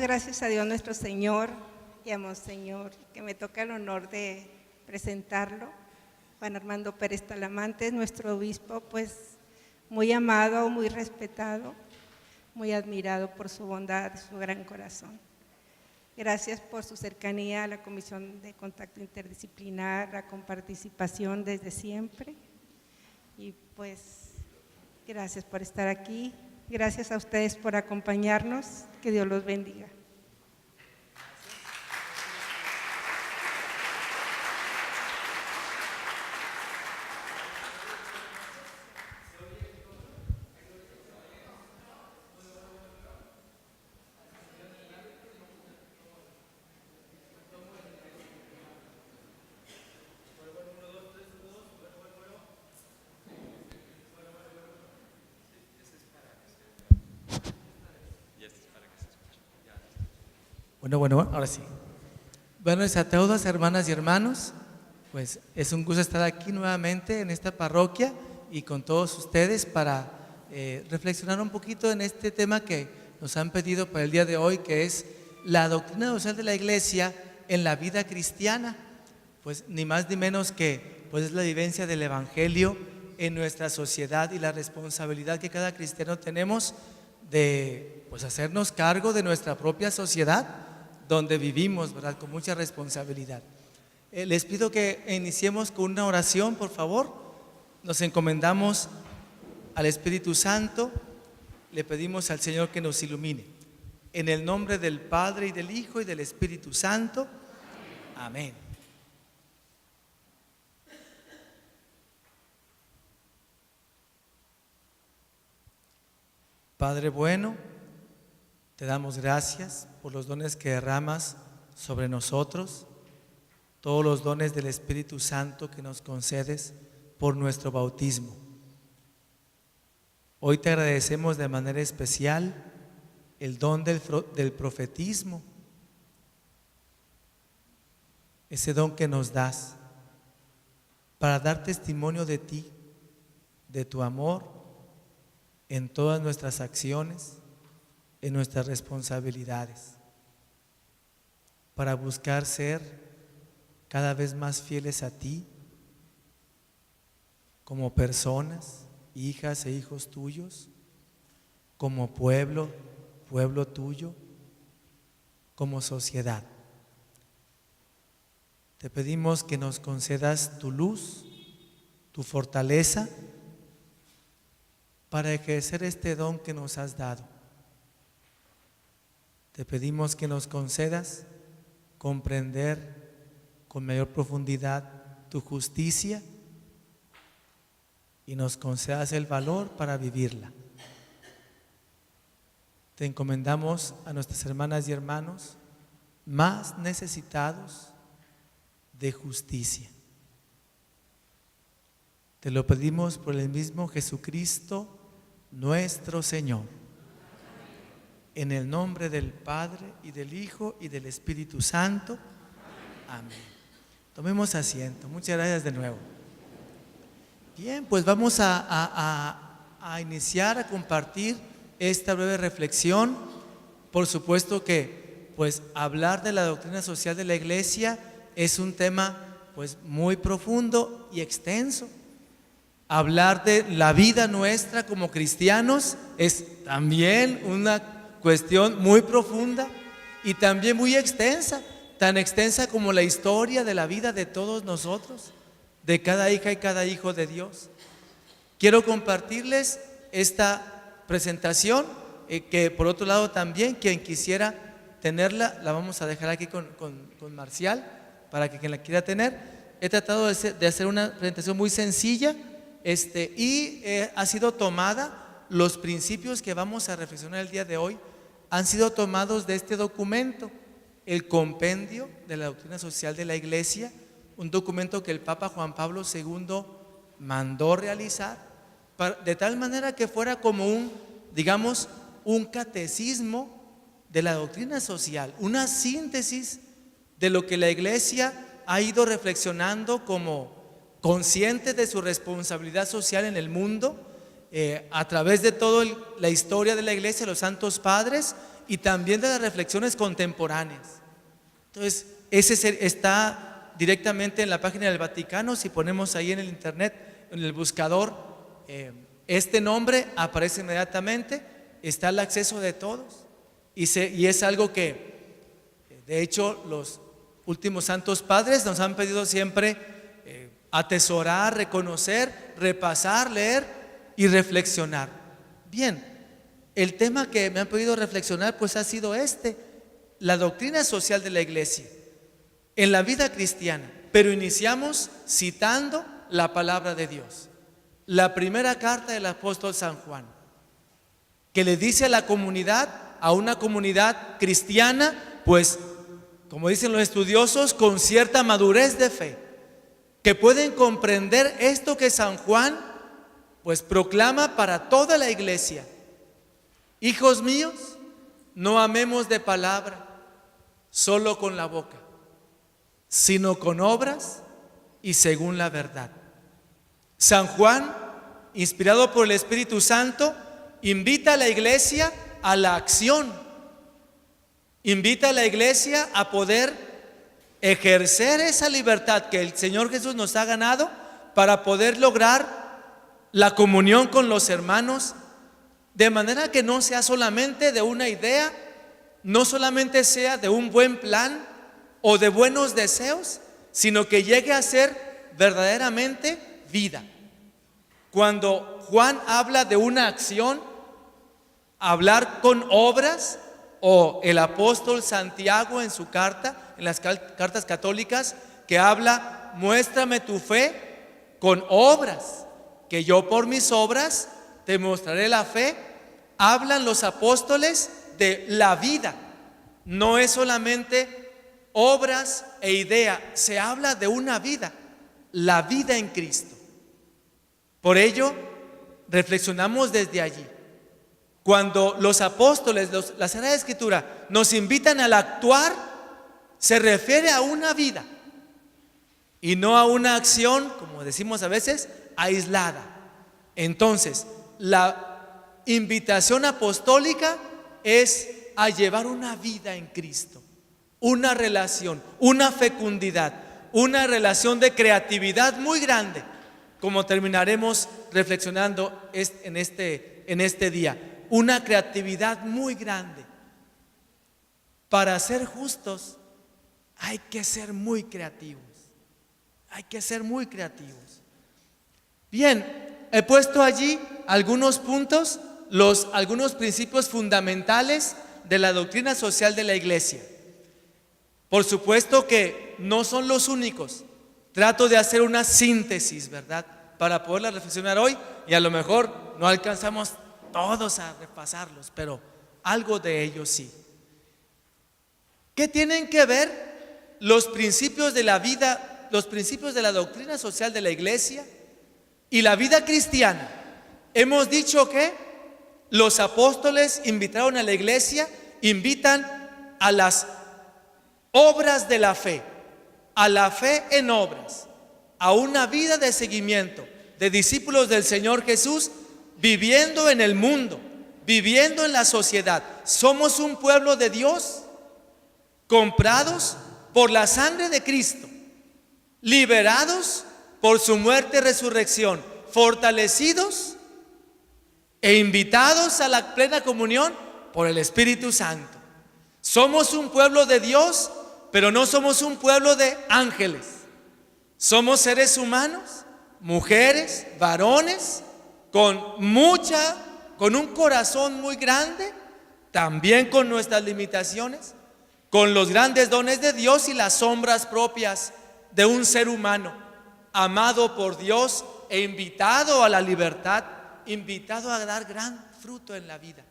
gracias a Dios nuestro Señor y a Monseñor, que me toca el honor de presentarlo. Juan Armando Pérez Talamantes, nuestro obispo, pues muy amado, muy respetado, muy admirado por su bondad, su gran corazón. Gracias por su cercanía a la Comisión de Contacto Interdisciplinar, con participación desde siempre. Y pues, gracias por estar aquí. Gracias a ustedes por acompañarnos. Que Dios los bendiga. Bueno, ahora sí. Buenas a todas, hermanas y hermanos. Pues es un gusto estar aquí nuevamente en esta parroquia y con todos ustedes para reflexionar un poquito en este tema que nos han pedido para el día de hoy, que es la doctrina social de la Iglesia en la vida cristiana. Pues ni más ni menos que pues es la vivencia del Evangelio en nuestra sociedad y la responsabilidad que cada cristiano tenemos de pues hacernos cargo de nuestra propia sociedad donde vivimos, ¿verdad? Con mucha responsabilidad. Les pido que iniciemos con una oración, por favor. Nos encomendamos al Espíritu Santo, le pedimos al Señor que nos ilumine. En el nombre del Padre y del Hijo y del Espíritu Santo. Amén. Padre bueno, te damos gracias por los dones que derramas sobre nosotros, todos los dones del Espíritu Santo que nos concedes por nuestro bautismo. Hoy te agradecemos de manera especial el don del profetismo, ese don que nos das para dar testimonio de ti, de tu amor en todas nuestras acciones, en nuestras responsabilidades, para buscar ser cada vez más fieles a ti como personas, hijas e hijos tuyos, como pueblo tuyo, como sociedad. Te pedimos que nos concedas tu luz, tu fortaleza, para ejercer este don que nos has dado. Te pedimos que nos concedas comprender con mayor profundidad tu justicia y nos concedas el valor para vivirla. Te encomendamos a nuestras hermanas y hermanos más necesitados de justicia. Te lo pedimos por el mismo Jesucristo, nuestro Señor. En el nombre del Padre y del Hijo y del Espíritu Santo. Amén. Tomemos asiento. Muchas gracias de nuevo. Bien, pues vamos a iniciar a compartir esta breve reflexión. Por supuesto que pues hablar de la doctrina social de la Iglesia es un tema pues muy profundo y extenso. Hablar de la vida nuestra como cristianos es también una cuestión muy profunda y también muy extensa, tan extensa como la historia de la vida de todos nosotros, de cada hija y cada hijo de Dios. Quiero compartirles esta presentación que por otro lado también quien quisiera tenerla, la vamos a dejar aquí con Marcial para que quien la quiera tener. He tratado de hacer una presentación muy sencilla y ha sido tomada, los principios que vamos a reflexionar el día de hoy han sido tomados de este documento, el Compendio de la Doctrina Social de la Iglesia, un documento que el Papa Juan Pablo II mandó realizar de tal manera que fuera como un catecismo de la doctrina social, una síntesis de lo que la Iglesia ha ido reflexionando como consciente de su responsabilidad social en el mundo, a través de toda la historia de la Iglesia, los santos padres y también de las reflexiones contemporáneas. Entonces, está directamente en la página del Vaticano. Si ponemos ahí en el internet, en el buscador, este nombre aparece inmediatamente, está al acceso de todos, y es algo que, de hecho, los últimos santos padres nos han pedido siempre atesorar, reconocer, repasar, leer y reflexionar. Bien, el tema que me han pedido reflexionar pues ha sido la doctrina social de la iglesia en la vida cristiana, pero iniciamos citando la palabra de Dios, la primera carta del apóstol San Juan, que le dice a la comunidad, a una comunidad cristiana, pues como dicen los estudiosos, con cierta madurez de fe, que pueden comprender esto que San Juan pues proclama para toda la iglesia: hijos míos, no amemos de palabra, solo con la boca, sino con obras y según la verdad. San Juan, inspirado por el Espíritu Santo, invita a la iglesia a la acción, invita a la iglesia a poder ejercer esa libertad que el Señor Jesús nos ha ganado para poder lograr la comunión con los hermanos, de manera que no sea solamente de una idea, no solamente sea de un buen plan o de buenos deseos, sino que llegue a ser verdaderamente vida. Cuando Juan habla de una acción, hablar con obras, o el apóstol Santiago en su carta, en las cartas católicas, que habla: muéstrame tu fe con obras, que yo por mis obras te mostraré la fe. Hablan los apóstoles de la vida, no es solamente obras e idea, se habla de una vida, la vida en Cristo. Por ello, reflexionamos desde allí. Cuando los apóstoles, la Sagrada Escritura, nos invitan al actuar, se refiere a una vida y no a una acción, como decimos a veces, aislada. Entonces, la invitación apostólica es a llevar una vida en Cristo, una relación, una fecundidad, una relación de creatividad muy grande, como terminaremos reflexionando en este día. Una creatividad muy grande. Para ser justos hay que ser muy creativos. Hay que ser muy creativos. Bien, he puesto allí algunos puntos, algunos principios fundamentales de la doctrina social de la iglesia. Por supuesto que no son los únicos. Trato de hacer una síntesis, ¿verdad?, para poderla reflexionar hoy, y a lo mejor no alcanzamos todos a repasarlos, pero algo de ellos sí. ¿Qué tienen que ver los principios de la vida, los principios de la doctrina social de la iglesia y la vida cristiana? Hemos dicho que los apóstoles invitaron a la iglesia, invitan a las obras de la fe, a la fe en obras, a una vida de seguimiento de discípulos del Señor Jesús, viviendo en el mundo, viviendo en la sociedad. Somos un pueblo de Dios, comprados por la sangre de Cristo, liberados por su muerte y resurrección, fortalecidos e invitados a la plena comunión por el Espíritu Santo. Somos un pueblo de Dios, pero no somos un pueblo de ángeles. Somos seres humanos, mujeres, varones, con un corazón muy grande, también con nuestras limitaciones, con los grandes dones de Dios y las sombras propias de un ser humano, amado por Dios e invitado a la libertad, invitado a dar gran fruto en la vida.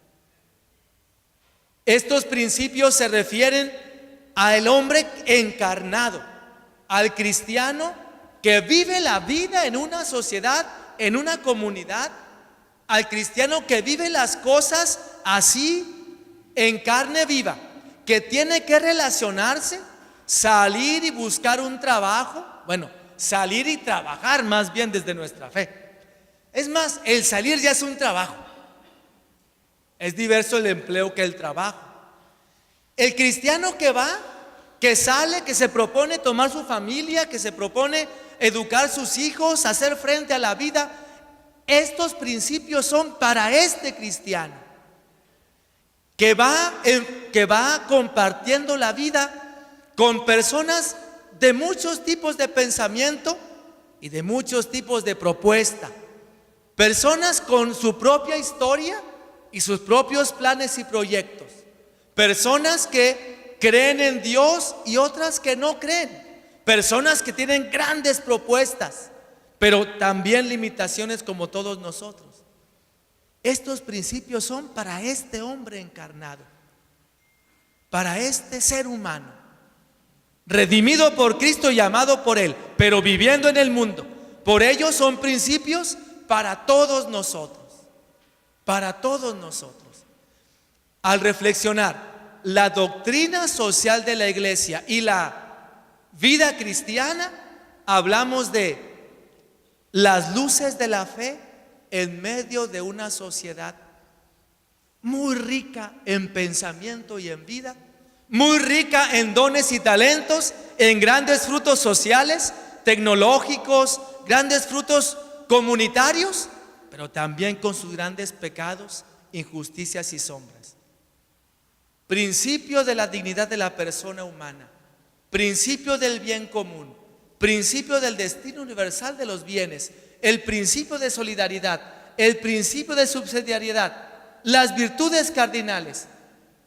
Estos principios se refieren al hombre encarnado, al cristiano que vive la vida en una sociedad, en una comunidad, al cristiano que vive las cosas así en carne viva, que tiene que relacionarse, salir y buscar un trabajo, salir y trabajar más bien desde nuestra fe. Es más, el salir ya es un trabajo. Es diverso el empleo que el trabajo. El cristiano que va, que sale, que se propone tomar su familia, que se propone educar sus hijos, hacer frente a la vida, estos principios son para este cristiano que va compartiendo la vida con personas de muchos tipos de pensamiento y de muchos tipos de propuesta. Personas con su propia historia y sus propios planes y proyectos. Personas que creen en Dios y otras que no creen. Personas que tienen grandes propuestas, pero también limitaciones como todos nosotros. Estos principios son para este hombre encarnado, para este ser humano, redimido por Cristo y amado por Él, pero viviendo en el mundo. Por ello son principios para todos nosotros, para todos nosotros. Al reflexionar la doctrina social de la iglesia y la vida cristiana, hablamos de las luces de la fe en medio de una sociedad muy rica en pensamiento y en vida, muy rica en dones y talentos, en grandes frutos sociales, tecnológicos, grandes frutos comunitarios, pero también con sus grandes pecados, injusticias y sombras. Principio de la dignidad de la persona humana, principio del bien común, principio del destino universal de los bienes, el principio de solidaridad, el principio de subsidiariedad, las virtudes cardinales.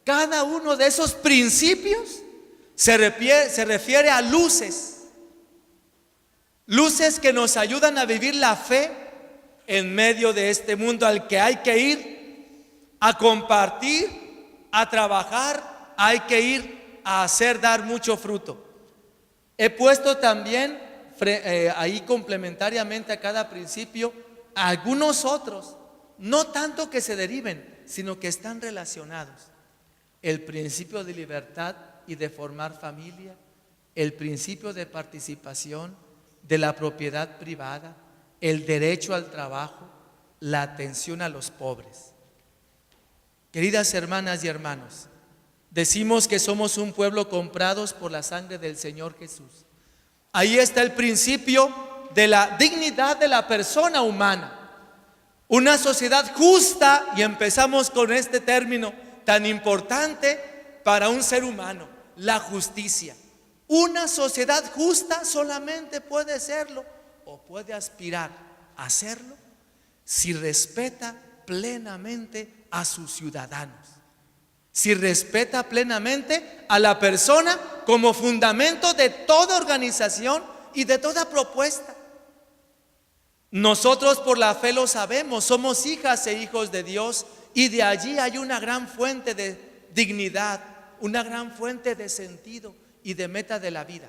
Cada uno de esos principios se refiere a luces que nos ayudan a vivir la fe en medio de este mundo al que hay que ir a compartir, a trabajar, hay que ir a hacer dar mucho fruto. He puesto también ahí complementariamente a cada principio algunos otros, no tanto que se deriven, sino que están relacionados. El principio de libertad y de formar familia, el principio de participación, de la propiedad privada, el derecho al trabajo, la atención a los pobres. Queridas hermanas y hermanos, decimos que somos un pueblo comprados por la sangre del Señor Jesús. Ahí está el principio de la dignidad de la persona humana. Una sociedad justa, y empezamos con este término tan importante para un ser humano, la justicia. Una sociedad justa solamente puede serlo o puede aspirar a serlo si respeta plenamente a sus ciudadanos, si respeta plenamente a la persona como fundamento de toda organización y de toda propuesta. Nosotros por la fe lo sabemos, somos hijas e hijos de Dios, y de allí hay una gran fuente de dignidad, una gran fuente de sentido y de meta de la vida.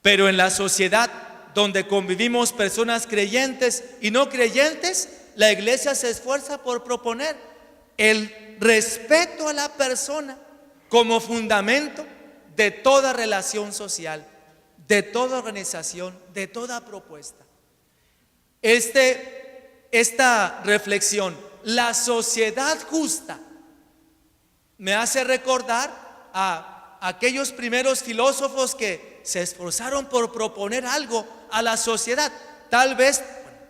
Pero en la sociedad donde convivimos personas creyentes y no creyentes, la iglesia se esfuerza por proponer el respeto a la persona como fundamento de toda relación social, de toda organización, de toda propuesta. Esta reflexión, la sociedad justa, me hace recordar a aquellos primeros filósofos que se esforzaron por proponer algo a la sociedad, tal vez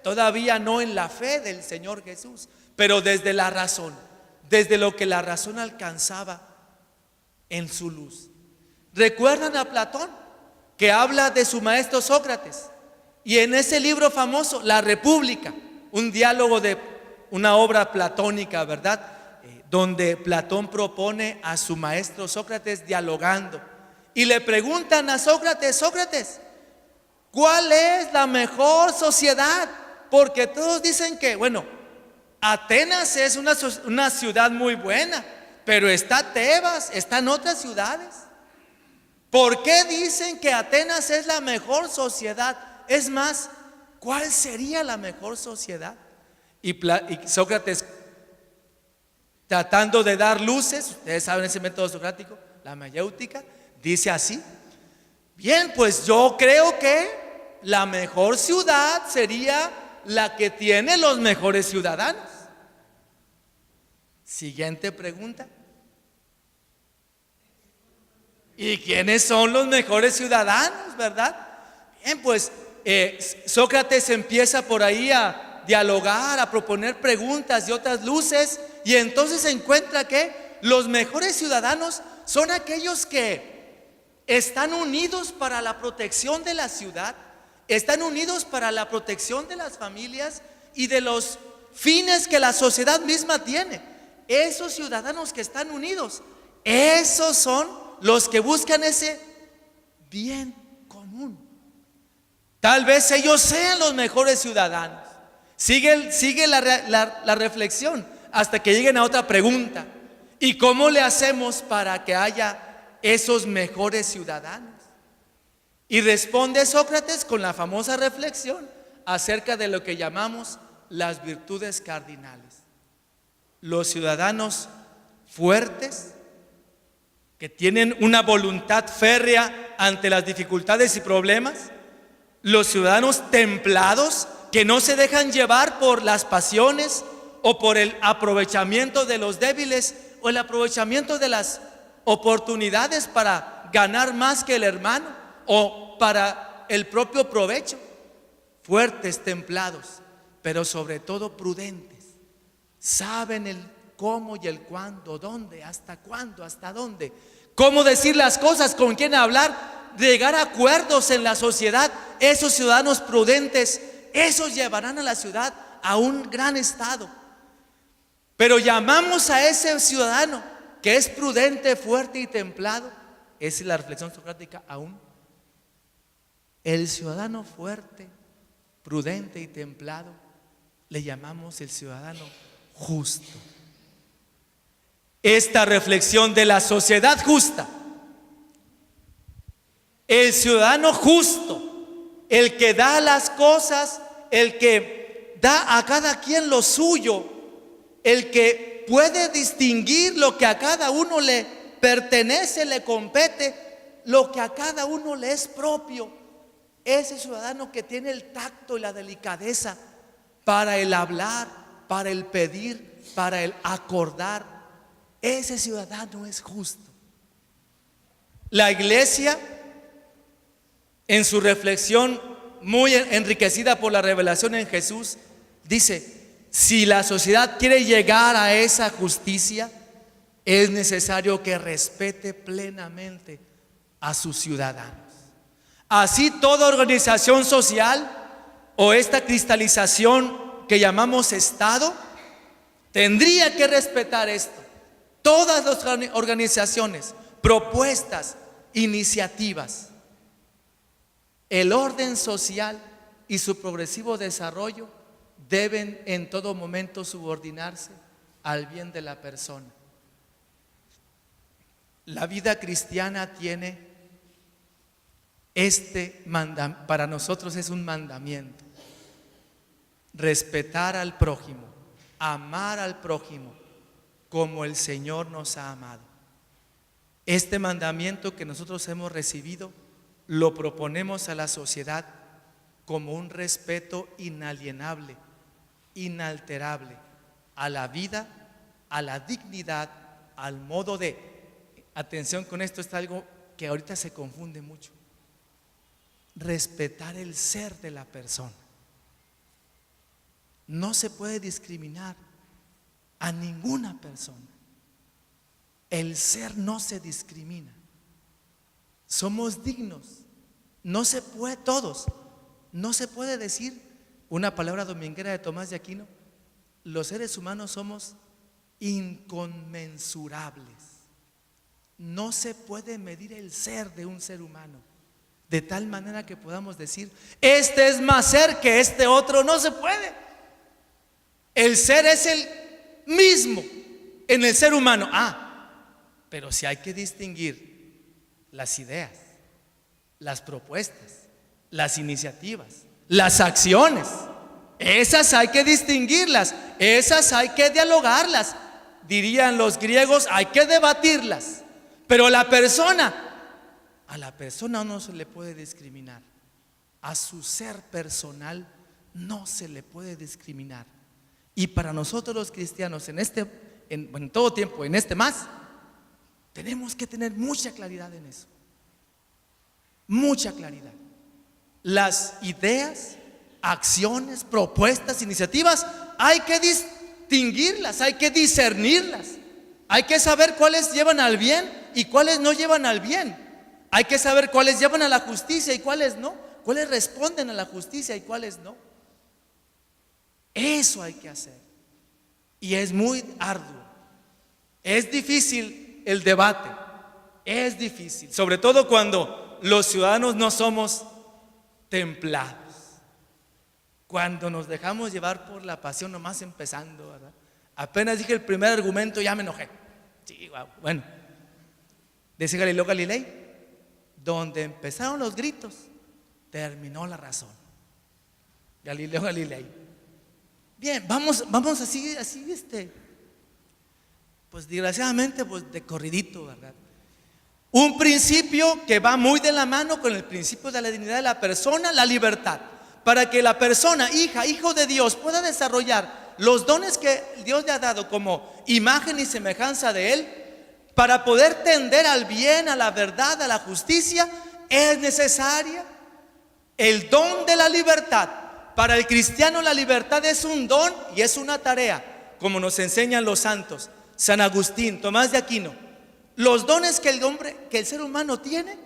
todavía no en la fe del Señor Jesús, pero desde la razón, desde lo que la razón alcanzaba en su luz. ¿Recuerdan a Platón, que habla de su maestro Sócrates? Y en ese libro famoso, La República, un diálogo de una obra platónica, ¿verdad? Donde Platón propone a su maestro Sócrates dialogando. Y le preguntan a Sócrates: Sócrates, ¿cuál es la mejor sociedad? Porque todos dicen que, bueno, Atenas es una ciudad muy buena, pero está Tebas, están otras ciudades. ¿Por qué dicen que Atenas es la mejor sociedad? Es más, ¿cuál sería la mejor sociedad? Y Sócrates, tratando de dar luces, ustedes saben ese método socrático, la mayéutica, dice así: bien, pues yo creo que la mejor ciudad sería la que tiene los mejores ciudadanos. Siguiente pregunta: ¿Y quiénes son los mejores ciudadanos, verdad? Bien, pues Sócrates empieza por ahí a dialogar, a proponer preguntas y otras luces, y entonces se encuentra que los mejores ciudadanos son aquellos que están unidos para la protección de la ciudad, están unidos para la protección de las familias y de los fines que la sociedad misma tiene. Esos ciudadanos que están unidos, esos son los que buscan ese bien común. Tal vez ellos sean los mejores ciudadanos. Sigue la reflexión hasta que lleguen a otra pregunta. ¿Y cómo le hacemos para que haya esos mejores ciudadanos? Y responde Sócrates con la famosa reflexión acerca de lo que llamamos las virtudes cardinales. Los ciudadanos fuertes, que tienen una voluntad férrea ante las dificultades y problemas. Los ciudadanos templados, que no se dejan llevar por las pasiones o por el aprovechamiento de los débiles o el aprovechamiento de las oportunidades para ganar más que el hermano o para el propio provecho. Fuertes, templados, pero sobre todo prudentes. Saben el cómo y el cuándo, dónde, hasta cuándo, hasta dónde, cómo decir las cosas, con quién hablar, llegar a acuerdos en la sociedad. Esos ciudadanos prudentes, esos llevarán a la ciudad a un gran estado. Pero llamamos a ese ciudadano que es prudente, fuerte y templado, esa es la reflexión socrática aún. El ciudadano fuerte, prudente y templado, le llamamos el ciudadano justo. Esta reflexión de la sociedad justa, el ciudadano justo, el que da las cosas, el que da a cada quien lo suyo, el que puede distinguir lo que a cada uno le pertenece, le compete, lo que a cada uno le es propio. Ese ciudadano que tiene el tacto y la delicadeza para el hablar, para el pedir, para el acordar, ese ciudadano es justo. La iglesia, en su reflexión muy enriquecida por la revelación en Jesús, dice: si la sociedad quiere llegar a esa justicia, es necesario que respete plenamente a sus ciudadanos. Así toda organización social o esta cristalización que llamamos Estado tendría que respetar esto. Todas las organizaciones, propuestas, iniciativas, el orden social y su progresivo desarrollo deben en todo momento subordinarse al bien de la persona. La vida cristiana tiene para nosotros es un mandamiento: respetar al prójimo, amar al prójimo como el Señor nos ha amado. Este mandamiento que nosotros hemos recibido lo proponemos a la sociedad como un respeto inalienable, inalterable a la vida, a la dignidad, al modo de, atención con esto, está algo que ahorita se confunde mucho: respetar el ser de la persona. No se puede discriminar a ninguna persona. El ser no se discrimina. Somos dignos. No se puede, todos. No se puede decir, una palabra dominguera de Tomás de Aquino: los seres humanos somos inconmensurables. No se puede medir el ser de un ser humano de tal manera que podamos decir: este es más ser que este otro. No se puede. El ser es el mismo en el ser humano. Pero si hay que distinguir las ideas, las propuestas, las iniciativas, las acciones, esas hay que distinguirlas, esas hay que dialogarlas. Dirían los griegos, hay que debatirlas. Pero a la persona no se le puede discriminar. A su ser personal no se le puede discriminar. Y para nosotros los cristianos en todo tiempo, en este más, Tenemos que tener mucha claridad en eso. Mucha claridad. Las ideas, acciones, propuestas, iniciativas, hay que distinguirlas, hay que discernirlas. Hay que saber cuáles llevan al bien y cuáles no llevan al bien. Hay que saber cuáles llevan a la justicia y cuáles no. Cuáles responden a la justicia y cuáles no. Eso hay que hacer. Y es muy arduo. Es difícil el debate. Es difícil. Sobre todo cuando los ciudadanos no somos templados. Cuando nos dejamos llevar por la pasión nomás empezando, ¿verdad? Apenas dije el primer argumento ya me enojé. Sí, bueno. Dice Galileo Galilei, donde empezaron los gritos, terminó la razón. Galileo Galilei. Bien, vamos así, pues desgraciadamente, pues de corridito, ¿verdad? Un principio que va muy de la mano con el principio de la dignidad de la persona, la libertad. Para que la persona, hijo de Dios, pueda desarrollar los dones que Dios le ha dado como imagen y semejanza de Él, para poder tender al bien, a la verdad, a la justicia, es necesaria el don de la libertad. Para el cristiano la libertad es un don y es una tarea, como nos enseñan los santos, San Agustín, Tomás de Aquino. Los dones que el ser humano tiene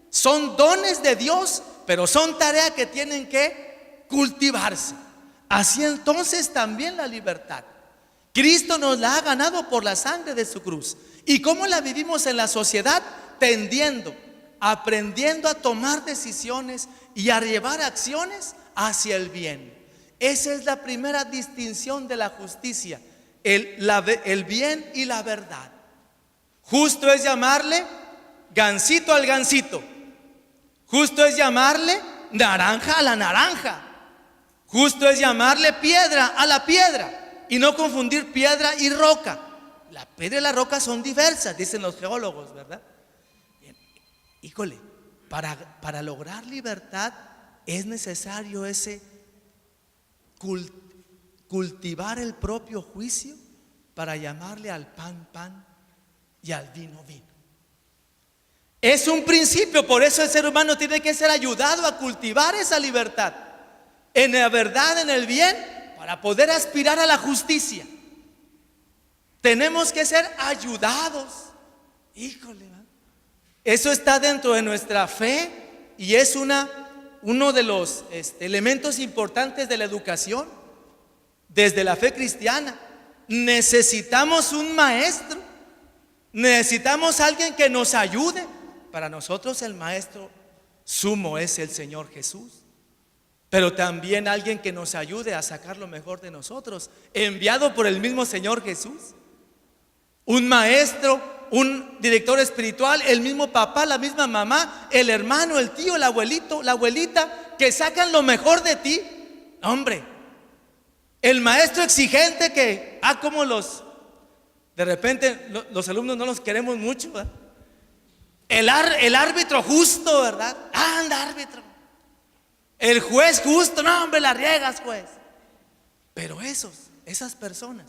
son dones de Dios, pero son tareas que tienen que cultivarse. Así entonces también la libertad. Cristo nos la ha ganado por la sangre de su cruz. ¿Y cómo la vivimos en la sociedad? Aprendiendo a tomar decisiones y a llevar acciones hacia el bien. Esa es la primera distinción de la justicia, el bien y la verdad. Justo es llamarle gansito al gansito. Justo es llamarle naranja a la naranja. Justo es llamarle piedra a la piedra y no confundir piedra y roca. La piedra y la roca son diversas, dicen los geólogos, ¿verdad? Bien. Híjole, para lograr libertad es necesario ese cultivar el propio juicio para llamarle al pan, pan y al vino, vino. Es un principio, por eso el ser humano tiene que ser ayudado a cultivar esa libertad en la verdad, en el bien, para poder aspirar a la justicia. Tenemos que ser ayudados. Híjole, ¿no? Eso está dentro de nuestra fe y es uno de los elementos importantes de la educación desde la fe cristiana. Necesitamos un maestro, necesitamos alguien que nos ayude. Para nosotros el maestro sumo es el Señor Jesús, pero también alguien que nos ayude a sacar lo mejor de nosotros, enviado por el mismo Señor Jesús. Un maestro, un director espiritual, el mismo papá, la misma mamá, el hermano, el tío, el abuelito, la abuelita, que sacan lo mejor de ti. Hombre, el maestro exigente que, como de repente los alumnos no los queremos mucho, ¿verdad? El árbitro justo, ¿verdad? Anda, árbitro. El juez justo, no, hombre, la riegas, juez. Pero esas personas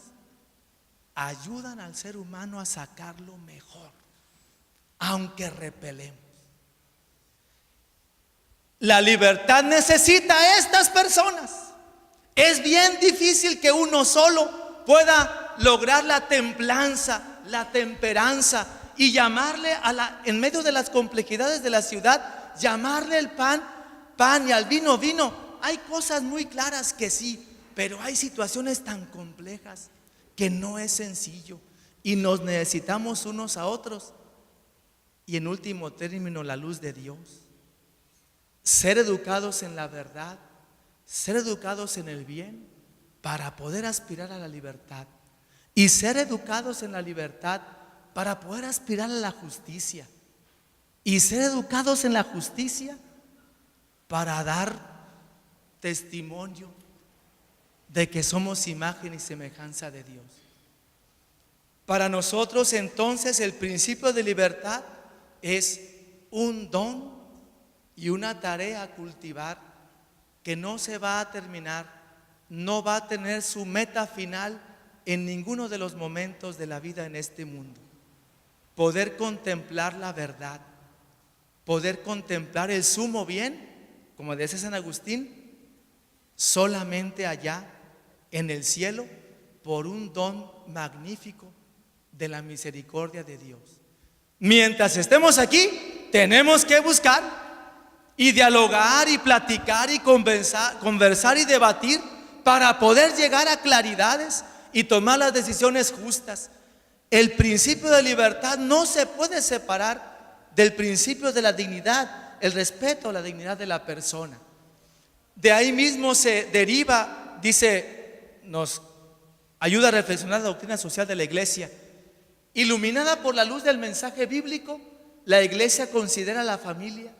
ayudan al ser humano a sacar lo mejor, aunque repelemos. La libertad necesita a estas personas. Es bien difícil que uno solo pueda lograr la templanza, la temperanza y llamarle en medio de las complejidades de la ciudad, llamarle el pan, pan y al vino, vino. Hay cosas muy claras que sí, pero hay situaciones tan complejas que no es sencillo y nos necesitamos unos a otros. Y en último término, la luz de Dios. Ser educados en la verdad, ser educados en el bien para poder aspirar a la libertad y ser educados en la libertad para poder aspirar a la justicia y ser educados en la justicia para dar testimonio de que somos imagen y semejanza de Dios. Para nosotros entonces el principio de libertad es un don y una tarea a cultivar que no se va a terminar, no va a tener su meta final en ninguno de los momentos de la vida en este mundo. poder contemplar la verdad, poder contemplar el sumo bien, como dice San Agustín, solamente allá en el cielo, por un don magnífico de la misericordia de Dios. Mientras estemos aquí, tenemos que buscar y dialogar y platicar y conversar y debatir para poder llegar a claridades y tomar las decisiones justas. El principio de libertad no se puede separar del principio de la dignidad, el respeto a la dignidad de la persona. De ahí mismo se deriva, dice, nos ayuda a reflexionar la doctrina social de la Iglesia. Iluminada por la luz del mensaje bíblico, la Iglesia considera a la familia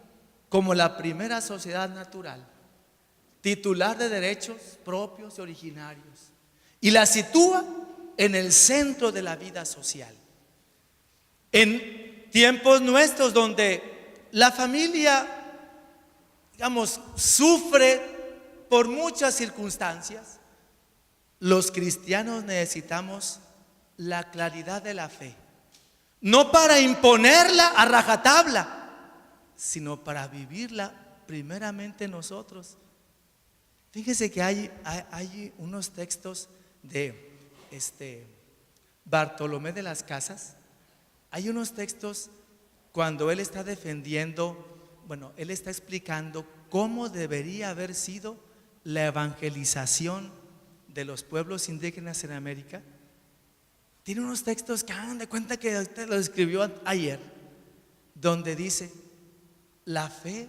como la primera sociedad natural, titular de derechos propios y originarios, y la sitúa en el centro de la vida social. En tiempos nuestros donde la familia, digamos, sufre por muchas circunstancias, los cristianos necesitamos la claridad de la fe, no para imponerla a rajatabla, sino para vivirla primeramente nosotros. Fíjese que hay unos textos de Bartolomé de las Casas. Hay unos textos cuando él está defendiendo, él está explicando cómo debería haber sido la evangelización de los pueblos indígenas en América. Tiene unos textos que hagan de cuenta que usted lo escribió ayer, donde dice: la fe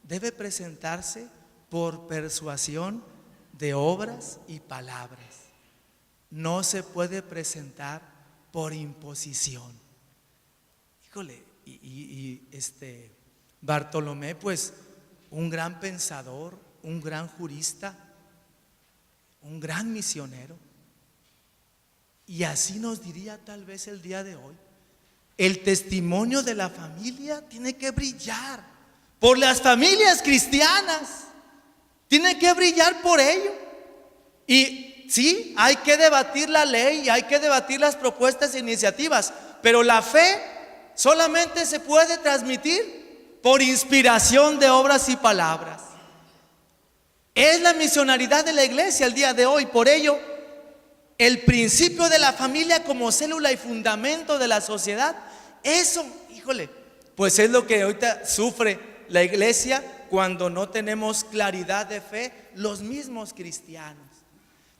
debe presentarse por persuasión de obras y palabras. No se puede presentar por imposición. Híjole, Bartolomé, pues, un gran pensador, un gran jurista, un gran misionero. Y así nos diría tal vez el día de hoy: el testimonio de la familia tiene que brillar por las familias cristianas, tiene que brillar por ello. Y sí, hay que debatir la ley, hay que debatir las propuestas e iniciativas, pero la fe solamente se puede transmitir por inspiración de obras y palabras. Es la misionalidad de la Iglesia el día de hoy. Por ello, el principio de la familia como célula y fundamento de la sociedad, eso, híjole, pues es lo que ahorita sufre la Iglesia cuando no tenemos claridad de fe, los mismos cristianos,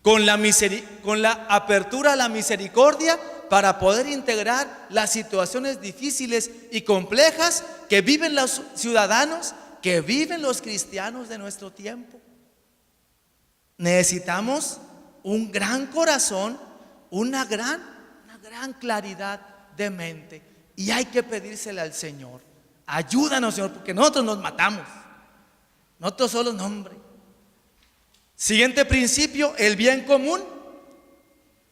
con la apertura a la misericordia para poder integrar las situaciones difíciles y complejas que viven los ciudadanos, que viven los cristianos de nuestro tiempo. Necesitamos un gran corazón, una gran claridad de mente, y hay que pedírsela al Señor. Ayúdanos, Señor, porque nosotros nos matamos. Nosotros solo, no, hombre. Siguiente principio: el bien común,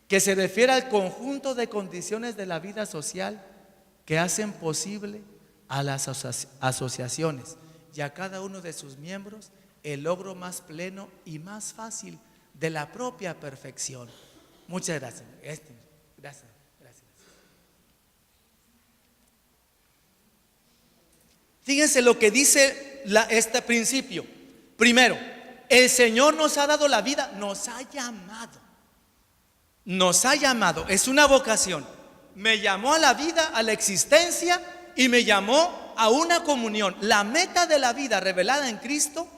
que se refiere al conjunto de condiciones de la vida social que hacen posible a las asociaciones y a cada uno de sus miembros el logro más pleno y más fácil de la propia perfección. Muchas gracias. Gracias. Fíjense lo que dice este principio. Primero, el Señor nos ha dado la vida, nos ha llamado, es una vocación. Me llamó a la vida, a la existencia, y me llamó a una comunión. La meta de la vida revelada en Cristo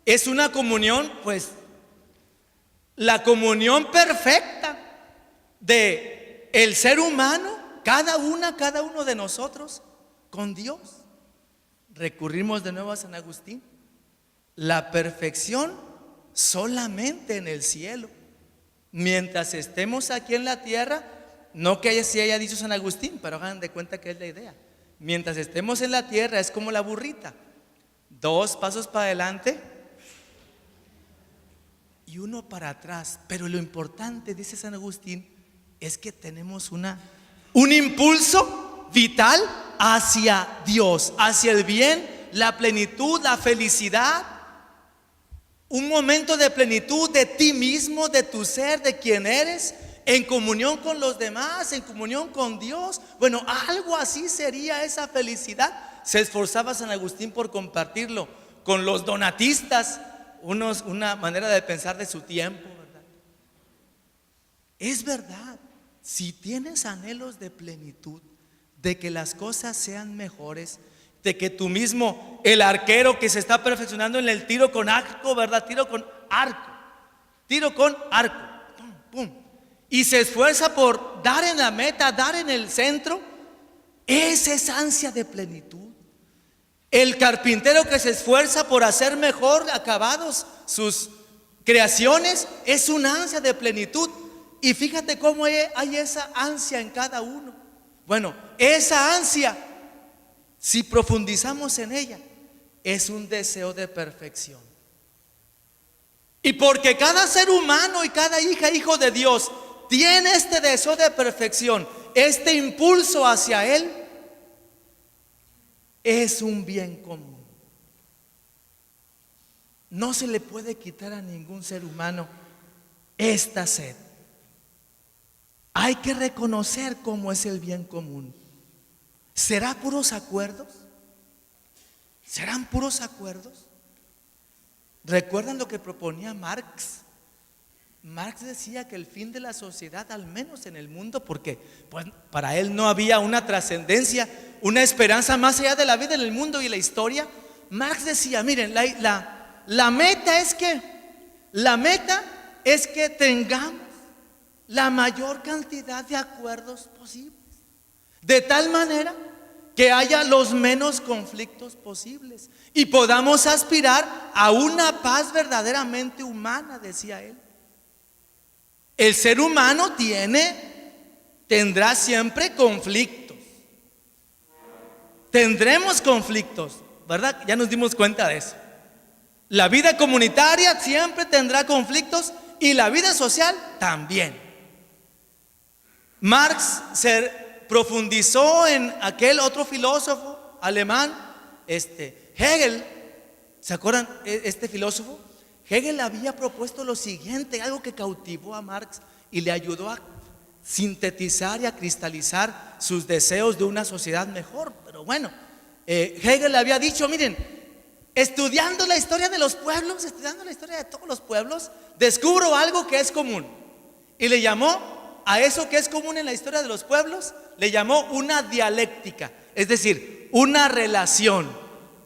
es una comunión, pues, la comunión perfecta de el ser humano, cada uno de nosotros, con Dios. Recurrimos de nuevo a San Agustín: la perfección solamente en el cielo. Mientras estemos aquí en la tierra, no que así haya dicho San Agustín, pero hagan de cuenta que es la idea. Mientras estemos en la tierra es como la burrita: 2 pasos para adelante y 1 para atrás. Pero lo importante, dice San Agustín, es que tenemos un impulso vital hacia Dios, hacia el bien, la plenitud, la felicidad, un momento de plenitud de ti mismo, de tu ser, de quien eres, en comunión con los demás, en comunión con Dios. Bueno, algo así sería esa felicidad. Se esforzaba San Agustín por compartirlo con los donatistas, una manera de pensar de su tiempo, ¿verdad? Es verdad, si tienes anhelos de plenitud, de que las cosas sean mejores, de que tú mismo, el arquero que se está perfeccionando en el tiro con arco, ¿verdad? Tiro con arco, pum, pum, y se esfuerza por dar en la meta, dar en el centro, esa es ansia de plenitud. El carpintero que se esfuerza por hacer mejor acabados sus creaciones, es una ansia de plenitud. Y fíjate cómo hay esa ansia en cada uno. Bueno, esa ansia, si profundizamos en ella, es un deseo de perfección. Y porque cada ser humano y cada hija, hijo de Dios, tiene este deseo de perfección, este impulso hacia Él, es un bien común. No se le puede quitar a ningún ser humano esta sed. Hay que reconocer cómo es el bien común. ¿Será puros acuerdos? ¿Serán puros acuerdos? ¿Recuerdan lo que proponía Marx? Marx decía que el fin de la sociedad, al menos en el mundo, porque pues, para él no había una trascendencia, una esperanza más allá de la vida en el mundo y la historia. Marx decía, miren, la meta es que tengamos la mayor cantidad de acuerdos posibles, de tal manera que haya los menos conflictos posibles y podamos aspirar a una paz verdaderamente humana, decía él. El ser humano tendrá siempre conflictos. Tendremos conflictos, ¿verdad? Ya nos dimos cuenta de eso. La vida comunitaria siempre tendrá conflictos y la vida social también. Marx se profundizó en aquel otro filósofo alemán, Hegel. ¿Se acuerdan este filósofo? Hegel había propuesto lo siguiente, algo que cautivó a Marx y le ayudó a sintetizar y a cristalizar sus deseos de una sociedad mejor. Pero bueno, Hegel le había dicho, miren, estudiando la historia de los pueblos, estudiando la historia de todos los pueblos, descubro algo que es común. Y le llamó a eso que es común en la historia de los pueblos, le llamó una dialéctica, es decir, una relación,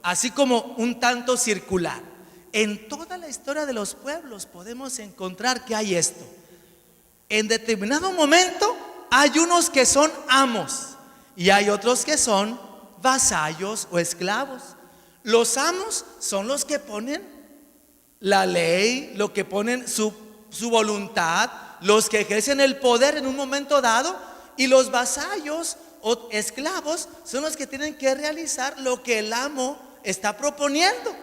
así como un tanto circular. En toda la historia de los pueblos podemos encontrar que hay esto. En determinado momento hay unos que son amos y hay otros que son vasallos o esclavos. Los amos son los que ponen la ley, los que ponen su voluntad, los que ejercen el poder en un momento dado, y los vasallos o esclavos son los que tienen que realizar lo que el amo está proponiendo.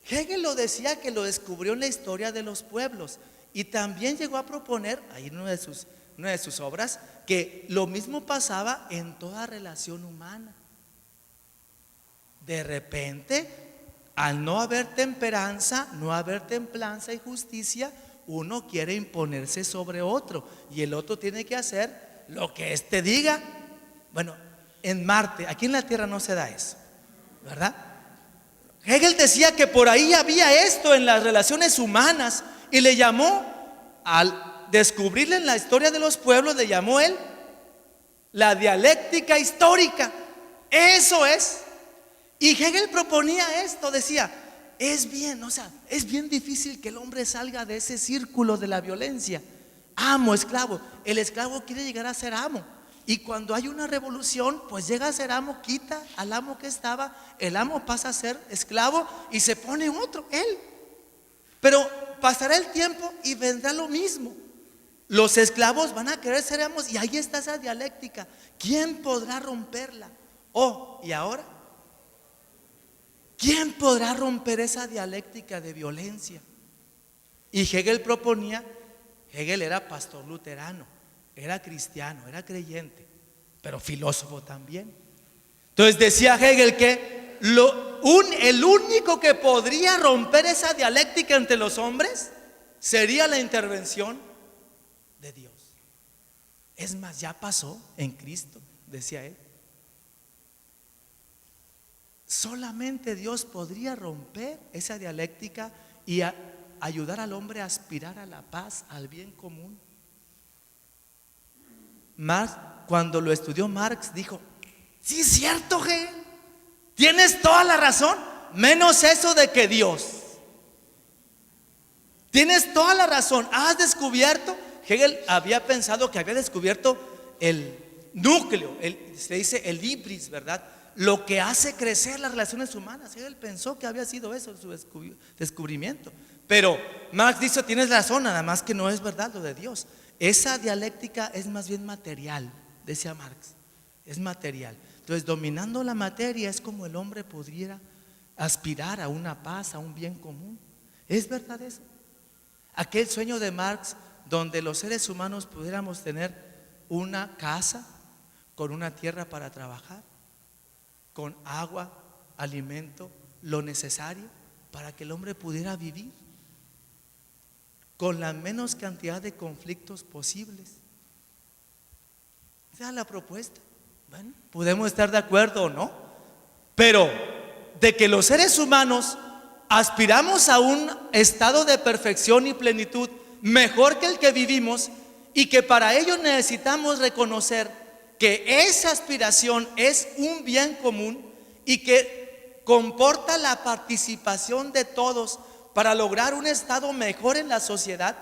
Hegel lo decía, que lo descubrió en la historia de los pueblos, y también llegó a proponer, ahí en una de sus obras, que lo mismo pasaba en toda relación humana. De repente, al no haber temperanza, no haber templanza y justicia, uno quiere imponerse sobre otro y el otro tiene que hacer lo que éste diga. Bueno, en Marte, aquí en la Tierra no se da eso, ¿verdad? Hegel decía que por ahí había esto en las relaciones humanas y le llamó, al descubrirle en la historia de los pueblos, le llamó él la dialéctica histórica. Eso es. Y Hegel proponía esto, decía, es bien difícil que el hombre salga de ese círculo de la violencia. Amo, esclavo. El esclavo quiere llegar a ser amo. Y cuando hay una revolución, pues llega a ser amo, quita al amo que estaba, el amo pasa a ser esclavo y se pone otro, él. Pero pasará el tiempo y vendrá lo mismo. Los esclavos van a querer ser amos y ahí está esa dialéctica. ¿Quién podrá romperla? Y ahora, ¿quién podrá romper esa dialéctica de violencia? Y Hegel proponía, Hegel era pastor luterano, era cristiano, era creyente, pero filósofo también. Entonces decía Hegel que el único que podría romper esa dialéctica entre los hombres sería la intervención de Dios. Es más, ya pasó en Cristo, decía él. Solamente Dios podría romper esa dialéctica y ayudar al hombre a aspirar a la paz, al bien común. Marx, cuando lo estudió Marx, dijo: sí, es cierto, Hegel, tienes toda la razón, menos eso de que Dios. Tienes toda la razón, has descubierto. Hegel había pensado que había descubierto el núcleo, se dice el ibris, ¿verdad? Lo que hace crecer las relaciones humanas. Hegel pensó que había sido eso su descubrimiento. Pero Marx dice: tienes razón, nada más que no es verdad lo de Dios. Esa dialéctica es más bien material, decía Marx, es material. Entonces, dominando la materia es como el hombre pudiera aspirar a una paz, a un bien común. ¿Es verdad eso? Aquel sueño de Marx donde los seres humanos pudiéramos tener una casa con una tierra para trabajar, con agua, alimento, lo necesario para que el hombre pudiera vivir, con la menos cantidad de conflictos posibles. Esa es la propuesta. Bueno, podemos estar de acuerdo o no, pero de que los seres humanos aspiramos a un estado de perfección y plenitud mejor que el que vivimos, y que para ello necesitamos reconocer que esa aspiración es un bien común y que comporta la participación de todos para lograr un estado mejor en la sociedad.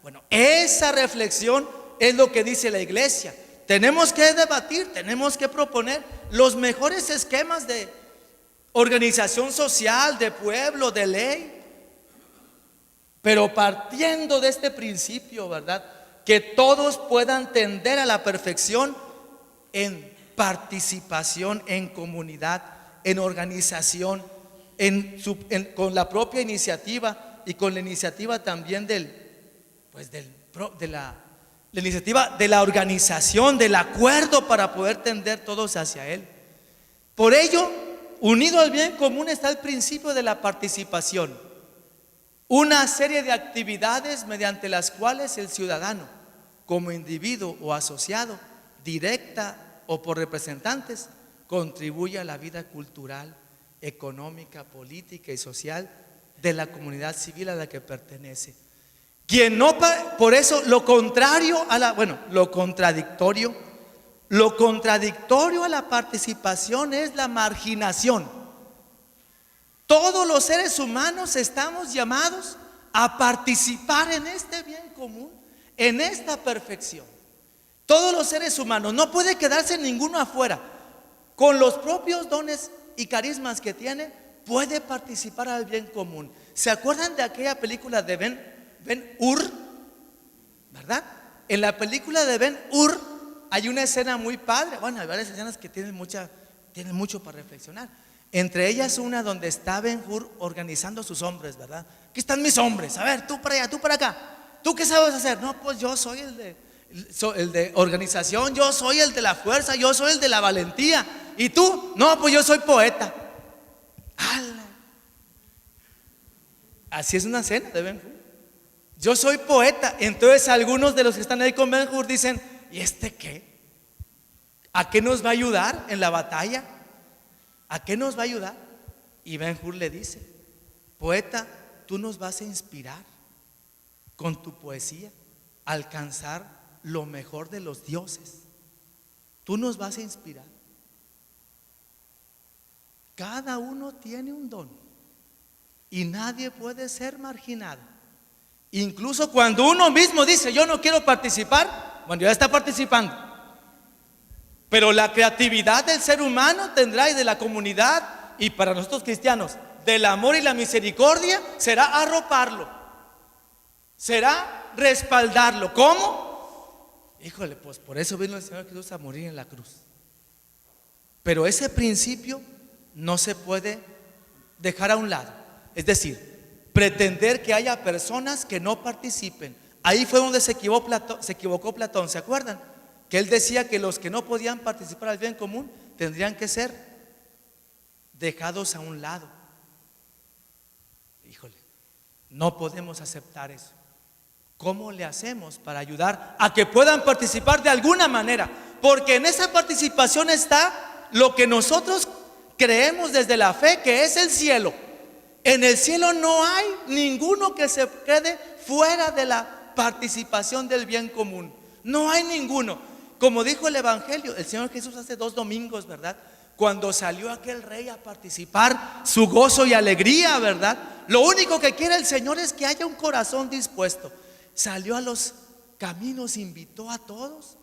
Bueno, esa reflexión es lo que dice la iglesia. Tenemos que debatir, tenemos que proponer los mejores esquemas de organización social, de pueblo, de ley, pero partiendo de este principio, ¿verdad? Que todos puedan tender a la perfección en participación, en comunidad, en organización, con la propia iniciativa y con la iniciativa también de la iniciativa de la organización, del acuerdo para poder tender todos hacia él. Por ello, unido al bien común está el principio de la participación, una serie de actividades mediante las cuales el ciudadano, como individuo o asociado, directa o por representantes, contribuye a la vida cultural, económica, política y social de la comunidad civil a la que pertenece. Quien no, por eso lo contrario a lo contradictorio a la participación es la marginación. Todos los seres humanos estamos llamados a participar en este bien común, en esta perfección. Todos los seres humanos, no puede quedarse ninguno afuera. Con los propios dones y carismas que tiene, puede participar al bien común. ¿Se acuerdan de aquella película de Ben-Hur? ¿Verdad? En la película de Ben-Hur hay una escena muy padre. Bueno, hay varias escenas que tienen mucho para reflexionar. Entre ellas una donde está Ben-Hur organizando a sus hombres, ¿verdad? Aquí están mis hombres, a ver, tú para allá, tú para acá. ¿Tú qué sabes hacer? No, pues yo soy el de organización, yo soy el de la fuerza, yo soy el de la valentía. ¿Y tú? No, pues yo soy poeta. ¡Hala! Así es una escena de Ben-Hur. Yo soy poeta. Entonces algunos de los que están ahí con Ben-Hur dicen: ¿y este qué? ¿A qué nos va a ayudar en la batalla? ¿A qué nos va a ayudar? Y Ben-Hur le dice: poeta, tú nos vas a inspirar con tu poesía a alcanzar lo mejor de los dioses. Tú nos vas a inspirar. Cada uno tiene un don y nadie puede ser marginado. Incluso cuando uno mismo dice: yo no quiero participar, bueno, ya está participando. Pero la creatividad del ser humano tendrá, y de la comunidad, y para nosotros cristianos, del amor y la misericordia, será arroparlo, será respaldarlo. ¿Cómo? Híjole, pues por eso vino el Señor Jesús a morir en la cruz. Pero ese principio no se puede dejar a un lado. Es decir, pretender que haya personas que no participen. Ahí fue donde se equivocó Platón, ¿se acuerdan? Que él decía que los que no podían participar al bien común tendrían que ser dejados a un lado. Híjole, no podemos aceptar eso. ¿Cómo le hacemos para ayudar a que puedan participar de alguna manera? Porque en esa participación está lo que nosotros creemos desde la fe, que es el cielo. En el cielo no hay ninguno que se quede fuera de la participación del bien común. No hay ninguno. Como dijo el Evangelio, el Señor Jesús hace 2 domingos, ¿verdad? Cuando salió aquel rey a participar, su gozo y alegría, ¿verdad? Lo único que quiere el Señor es que haya un corazón dispuesto. Salió a los caminos, invitó a todos.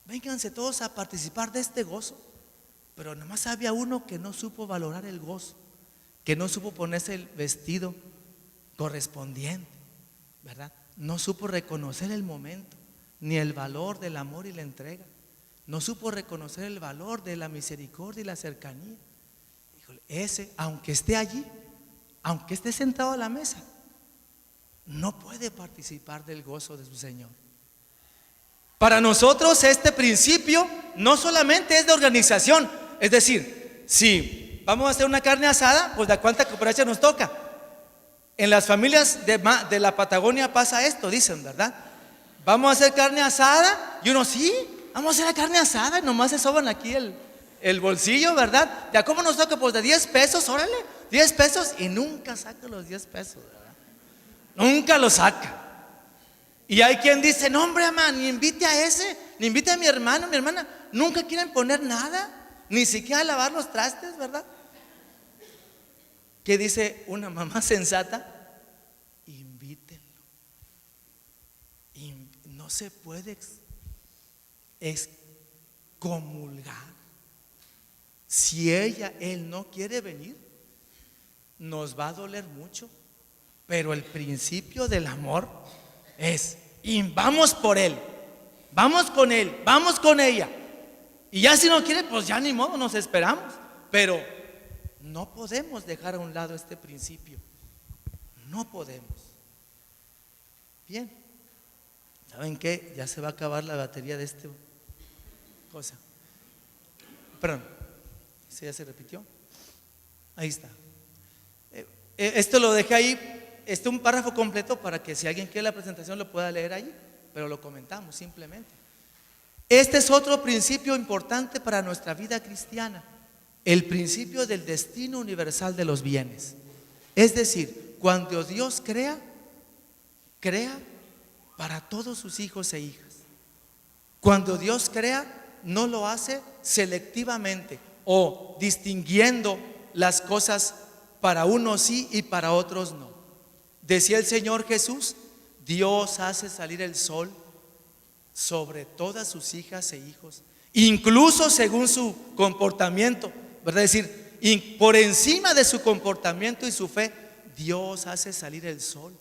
Vénganse todos a participar de este gozo. Pero nada más había uno que no supo valorar el gozo, que no supo ponerse el vestido correspondiente, ¿verdad? No supo reconocer el momento, ni el valor del amor y la entrega. No supo reconocer el valor de la misericordia y la cercanía. Híjole, ese, aunque esté allí, aunque esté sentado a la mesa, no puede participar del gozo de su Señor. Para nosotros este principio no solamente es de organización, es decir, si vamos a hacer una carne asada, pues ¿de cuánta cooperacha nos toca? En las familias de la Patagonia pasa esto, dicen, ¿verdad? Vamos a hacer carne asada y uno, sí, vamos a hacer la carne asada y nomás se soban aquí el bolsillo, ¿verdad? ¿Ya cómo nos toca? Pues de 10 pesos, órale, 10 pesos y nunca saca los 10 pesos, ¿verdad? Nunca lo saca. Y hay quien dice, no hombre, mamá, ni invite a ese, ni invite a mi hermano, mi hermana. Nunca quieren poner nada, ni siquiera lavar los trastes, ¿verdad? ¿Qué dice una mamá sensata? Invítenlo. No se puede excomulgar. Si él no quiere venir, nos va a doler mucho. Pero el principio del amor es, y vamos por él, vamos con él, vamos con ella. Y ya si no quiere, pues ya ni modo, nos esperamos. Pero no podemos dejar a un lado este principio. No podemos. Bien, ¿saben qué? Ya se va a acabar la batería de esta cosa. Perdón, ¿sí ya se repitió? Ahí está. Esto lo dejé ahí. Un párrafo completo para que si alguien quiere la presentación lo pueda leer ahí, pero lo comentamos simplemente. Este es otro principio importante para nuestra vida cristiana, el principio del destino universal de los bienes. Es decir, cuando Dios crea para todos sus hijos e hijas. Cuando Dios crea, no lo hace selectivamente o distinguiendo las cosas para unos sí y para otros no. Decía el Señor Jesús, Dios hace salir el sol sobre todas sus hijas e hijos, incluso según su comportamiento, ¿verdad? Es decir, por encima de su comportamiento y su fe, Dios hace salir el sol.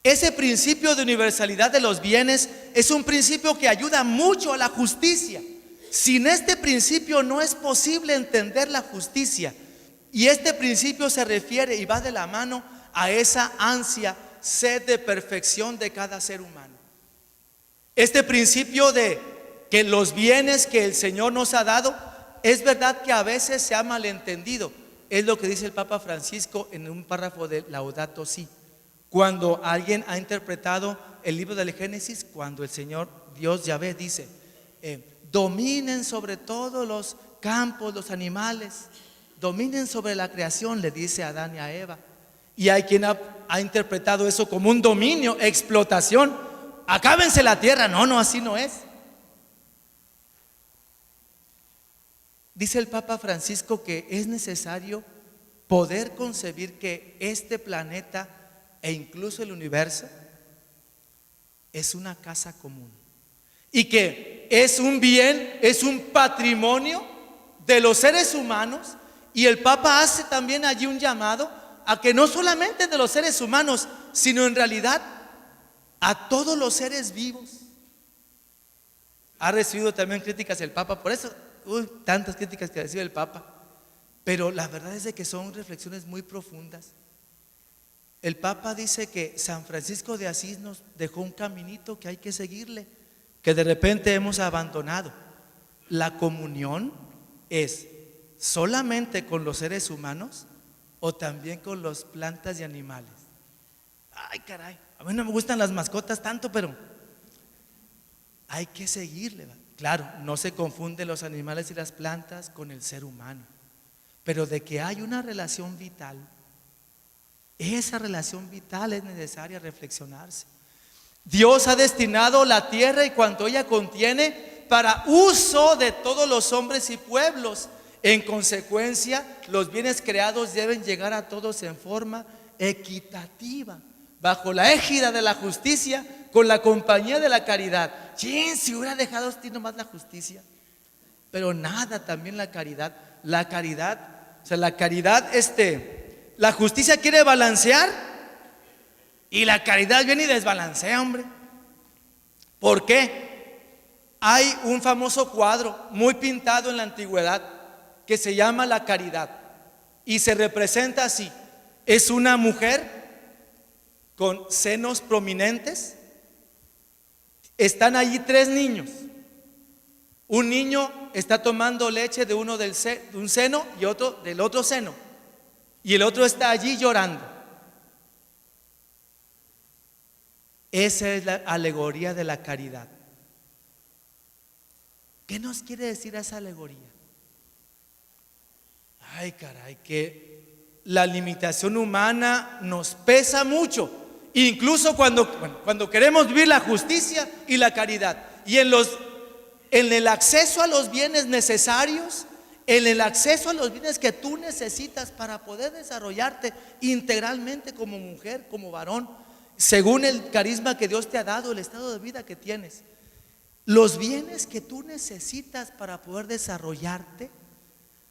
Ese principio de universalidad de los bienes es un principio que ayuda mucho a la justicia. Sin este principio no es posible entender la justicia. Y este principio se refiere y va de la mano a esa ansia, sed de perfección de cada ser humano. Este principio de que los bienes que el Señor nos ha dado, es verdad que a veces se ha malentendido. Es lo que dice el Papa Francisco en un párrafo de Laudato Si. Cuando alguien ha interpretado el libro del Génesis, cuando el Señor Dios Yahvé dice, dominen sobre todos los campos, los animales, dominen sobre la creación, le dice a Adán y a Eva. Y hay quien ha interpretado eso como un dominio, explotación. Acábense la tierra. No, así no es. Dice el Papa Francisco que es necesario poder concebir que este planeta e incluso el universo es una casa común y que es un bien, es un patrimonio de los seres humanos. Y el Papa hace también allí un llamado a que no solamente de los seres humanos, sino en realidad a todos los seres vivos. Ha recibido también críticas el Papa, por eso, tantas críticas que recibe el Papa, pero la verdad es de que son reflexiones muy profundas. El Papa dice que San Francisco de Asís nos dejó un caminito que hay que seguirle, que de repente hemos abandonado. La comunión es solamente con los seres humanos o también con las plantas y animales. ay caray, a mí no me gustan las mascotas tanto, pero hay que seguirle, ¿va? Claro, no se confunden los animales y las plantas con el ser humano, pero de que hay una relación vital, esa relación vital es necesaria reflexionarse. Dios ha destinado la tierra y cuanto ella contiene para uso de todos los hombres y pueblos. En consecuencia, los bienes creados deben llegar a todos en forma equitativa, bajo la égida de la justicia, con la compañía de la caridad. ¿Quién si hubiera dejado a ti nomás la justicia? Pero nada, también la caridad. La caridad, o sea, la caridad, la justicia quiere balancear y la caridad viene y desbalancea, hombre. ¿Por qué? Hay un famoso cuadro muy pintado en la antigüedad que se llama La Caridad y se representa así: es una mujer con senos prominentes, están allí 3 niños. Un niño está tomando leche de un seno y otro del otro seno, y el otro está allí llorando. Esa es la alegoría de la caridad. ¿Qué nos quiere decir esa alegoría? Ay, caray, que la limitación humana nos pesa mucho, incluso cuando queremos vivir la justicia y la caridad. Y en el acceso a los bienes necesarios, en el acceso a los bienes que tú necesitas para poder desarrollarte integralmente como mujer, como varón, según el carisma que Dios te ha dado, el estado de vida que tienes, los bienes que tú necesitas para poder desarrollarte,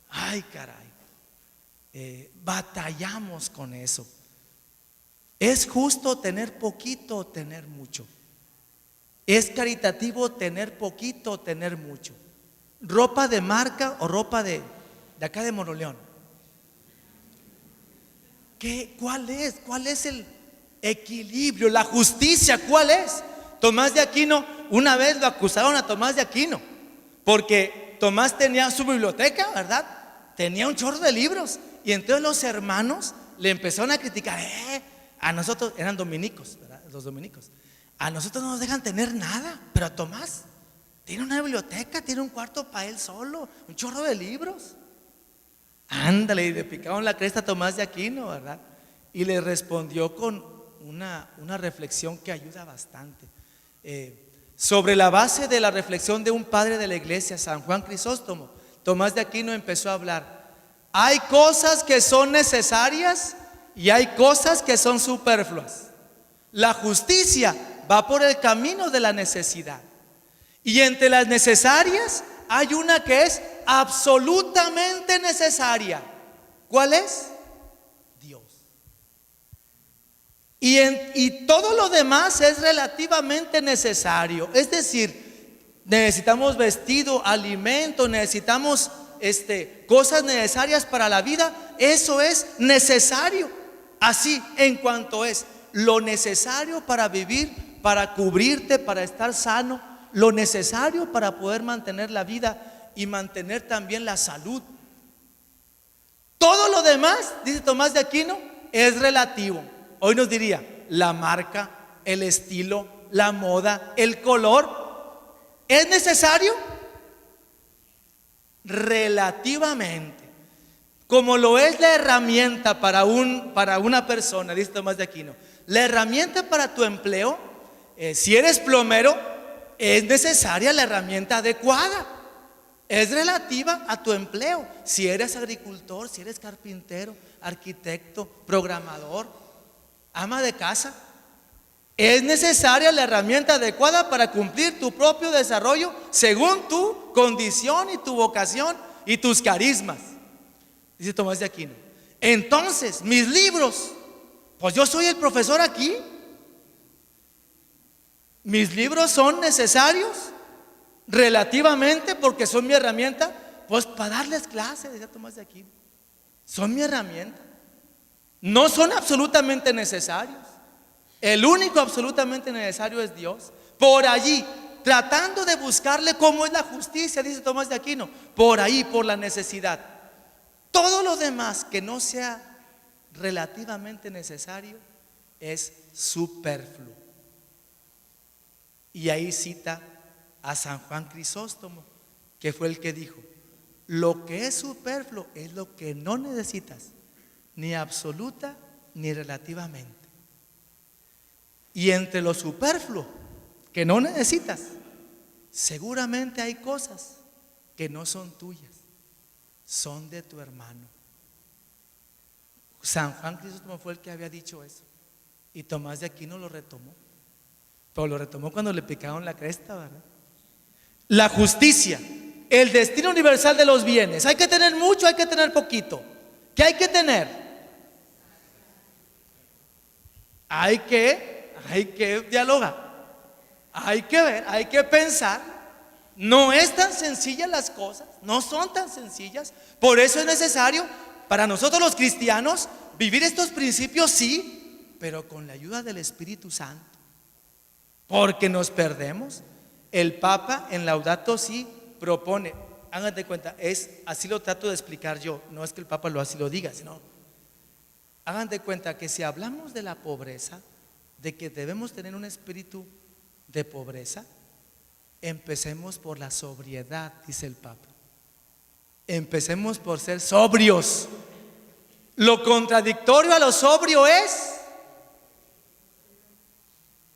ay caray, batallamos con eso. ¿Es justo tener poquito o tener mucho? ¿Es caritativo tener poquito o tener mucho? ¿Ropa de marca o ropa de acá de Moroleón? ¿Cuál es el equilibrio? La justicia, ¿cuál es? Tomás de Aquino, una vez lo acusaron a Tomás de Aquino porque Tomás tenía su biblioteca, ¿verdad? Tenía un chorro de libros, y entonces los hermanos le empezaron a criticar. A nosotros, eran dominicos, ¿verdad? Los dominicos, a nosotros no nos dejan tener nada, pero a Tomás tiene una biblioteca, tiene un cuarto para él solo, un chorro de libros. Ándale, y le picaron la cresta a Tomás de Aquino, ¿verdad? Y le respondió con una reflexión que ayuda bastante. Sobre la base de la reflexión de un padre de la iglesia, San Juan Crisóstomo, Tomás de Aquino empezó a hablar: hay cosas que son necesarias y hay cosas que son superfluas. La justicia va por el camino de la necesidad, y entre las necesarias hay una que es absolutamente necesaria. ¿Cuál es? Dios. Y todo lo demás es relativamente necesario. Es decir, necesitamos vestido, alimento, necesitamos cosas necesarias para la vida. Eso es necesario. Así, en cuanto es lo necesario para vivir, para cubrirte, para estar sano, lo necesario para poder mantener la vida y mantener también la salud. Todo lo demás, dice Tomás de Aquino, es relativo. Hoy nos diría la marca, el estilo, la moda, el color. ¿Es necesario? Relativamente. Como lo es la herramienta para una persona, dice Tomás de Aquino. La herramienta para tu empleo, si eres plomero, es necesaria la herramienta adecuada. Es relativa a tu empleo. Si eres agricultor, si eres carpintero, arquitecto, programador, ama de casa, es necesaria la herramienta adecuada para cumplir tu propio desarrollo según tu condición y tu vocación y tus carismas, dice Tomás de Aquino. Entonces, mis libros, pues yo soy el profesor aquí. Mis libros son necesarios relativamente porque son mi herramienta, pues para darles clase, decía Tomás de Aquino. Son mi herramienta. No son absolutamente necesarios. El único absolutamente necesario es Dios. Por allí, tratando de buscarle cómo es la justicia, dice Tomás de Aquino, por ahí, por la necesidad. Todo lo demás que no sea relativamente necesario es superfluo. Y ahí cita a San Juan Crisóstomo, que fue el que dijo: lo que es superfluo es lo que no necesitas, ni absoluta ni relativamente. Y entre lo superfluo que no necesitas, seguramente hay cosas que no son tuyas, son de tu hermano. San Juan Crisóstomo fue el que había dicho eso, y Tomás de Aquino lo retomó, pero lo retomó cuando le picaron la cresta, ¿verdad? La justicia, el destino universal de los bienes. Hay que tener mucho, hay que tener poquito. ¿Qué hay que tener? Hay que dialogar, hay que ver, hay que pensar. No es tan sencillas las cosas, no son tan sencillas. Por eso es necesario para nosotros los cristianos vivir estos principios, sí, pero con la ayuda del Espíritu Santo, porque nos perdemos. El Papa en Laudato Si propone, hagan de cuenta, así lo trato de explicar yo, no es que el Papa así lo diga, sino hagan de cuenta que si hablamos de la pobreza, de que debemos tener un espíritu de pobreza, empecemos por la sobriedad, dice el Papa. Empecemos por ser sobrios. Lo contradictorio a lo sobrio es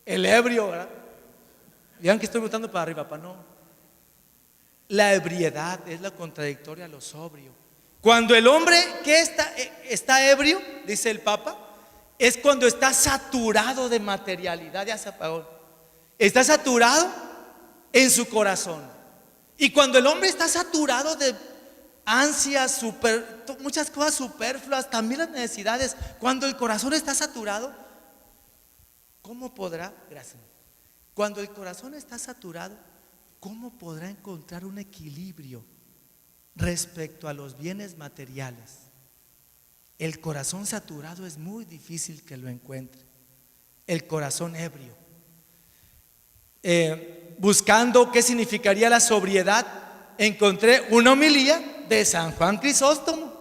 el ebrio, ¿verdad? Vean que estoy botando para arriba, para no. La ebriedad es lo contradictorio a lo sobrio. Cuando el hombre que está ebrio, dice el Papa, es cuando está saturado de materialidad. Ya se apagó. Está saturado en su corazón. Y cuando el hombre está saturado de ansias, muchas cosas superfluas, también las necesidades, cuando el corazón está saturado, ¿cómo podrá? Gracias. Cuando el corazón está saturado, ¿cómo podrá encontrar un equilibrio respecto a los bienes materiales? El corazón saturado es muy difícil que lo encuentre. El corazón ebrio. Buscando qué significaría la sobriedad, encontré una homilía de San Juan Crisóstomo.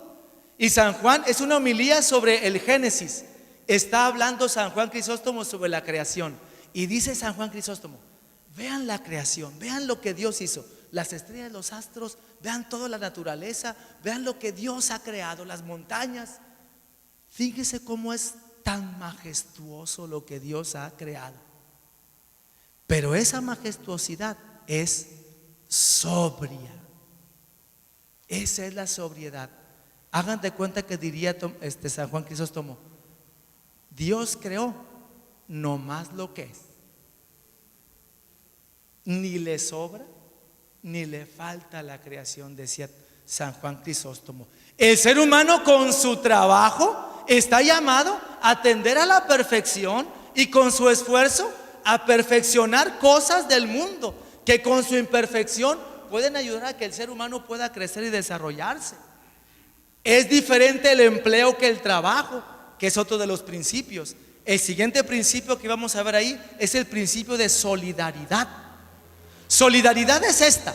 Y San Juan es una homilía sobre el Génesis. Está hablando San Juan Crisóstomo sobre la creación. Y dice San Juan Crisóstomo: vean la creación, vean lo que Dios hizo, las estrellas, los astros, vean toda la naturaleza, vean lo que Dios ha creado, las montañas. Fíjese cómo es tan majestuoso lo que Dios ha creado. Pero esa majestuosidad es sobria. Esa es la sobriedad. Hagan de cuenta que diría San Juan Crisóstomo: Dios creó no más lo que es, ni le sobra ni le falta a la creación, decía San Juan Crisóstomo. El ser humano con su trabajo está llamado a atender a la perfección y con su esfuerzo a perfeccionar cosas del mundo que con su imperfección pueden ayudar a que el ser humano pueda crecer y desarrollarse. Es diferente el empleo que el trabajo, que es otro de los principios. El siguiente principio que vamos a ver ahí es el principio de solidaridad. Solidaridad es esta: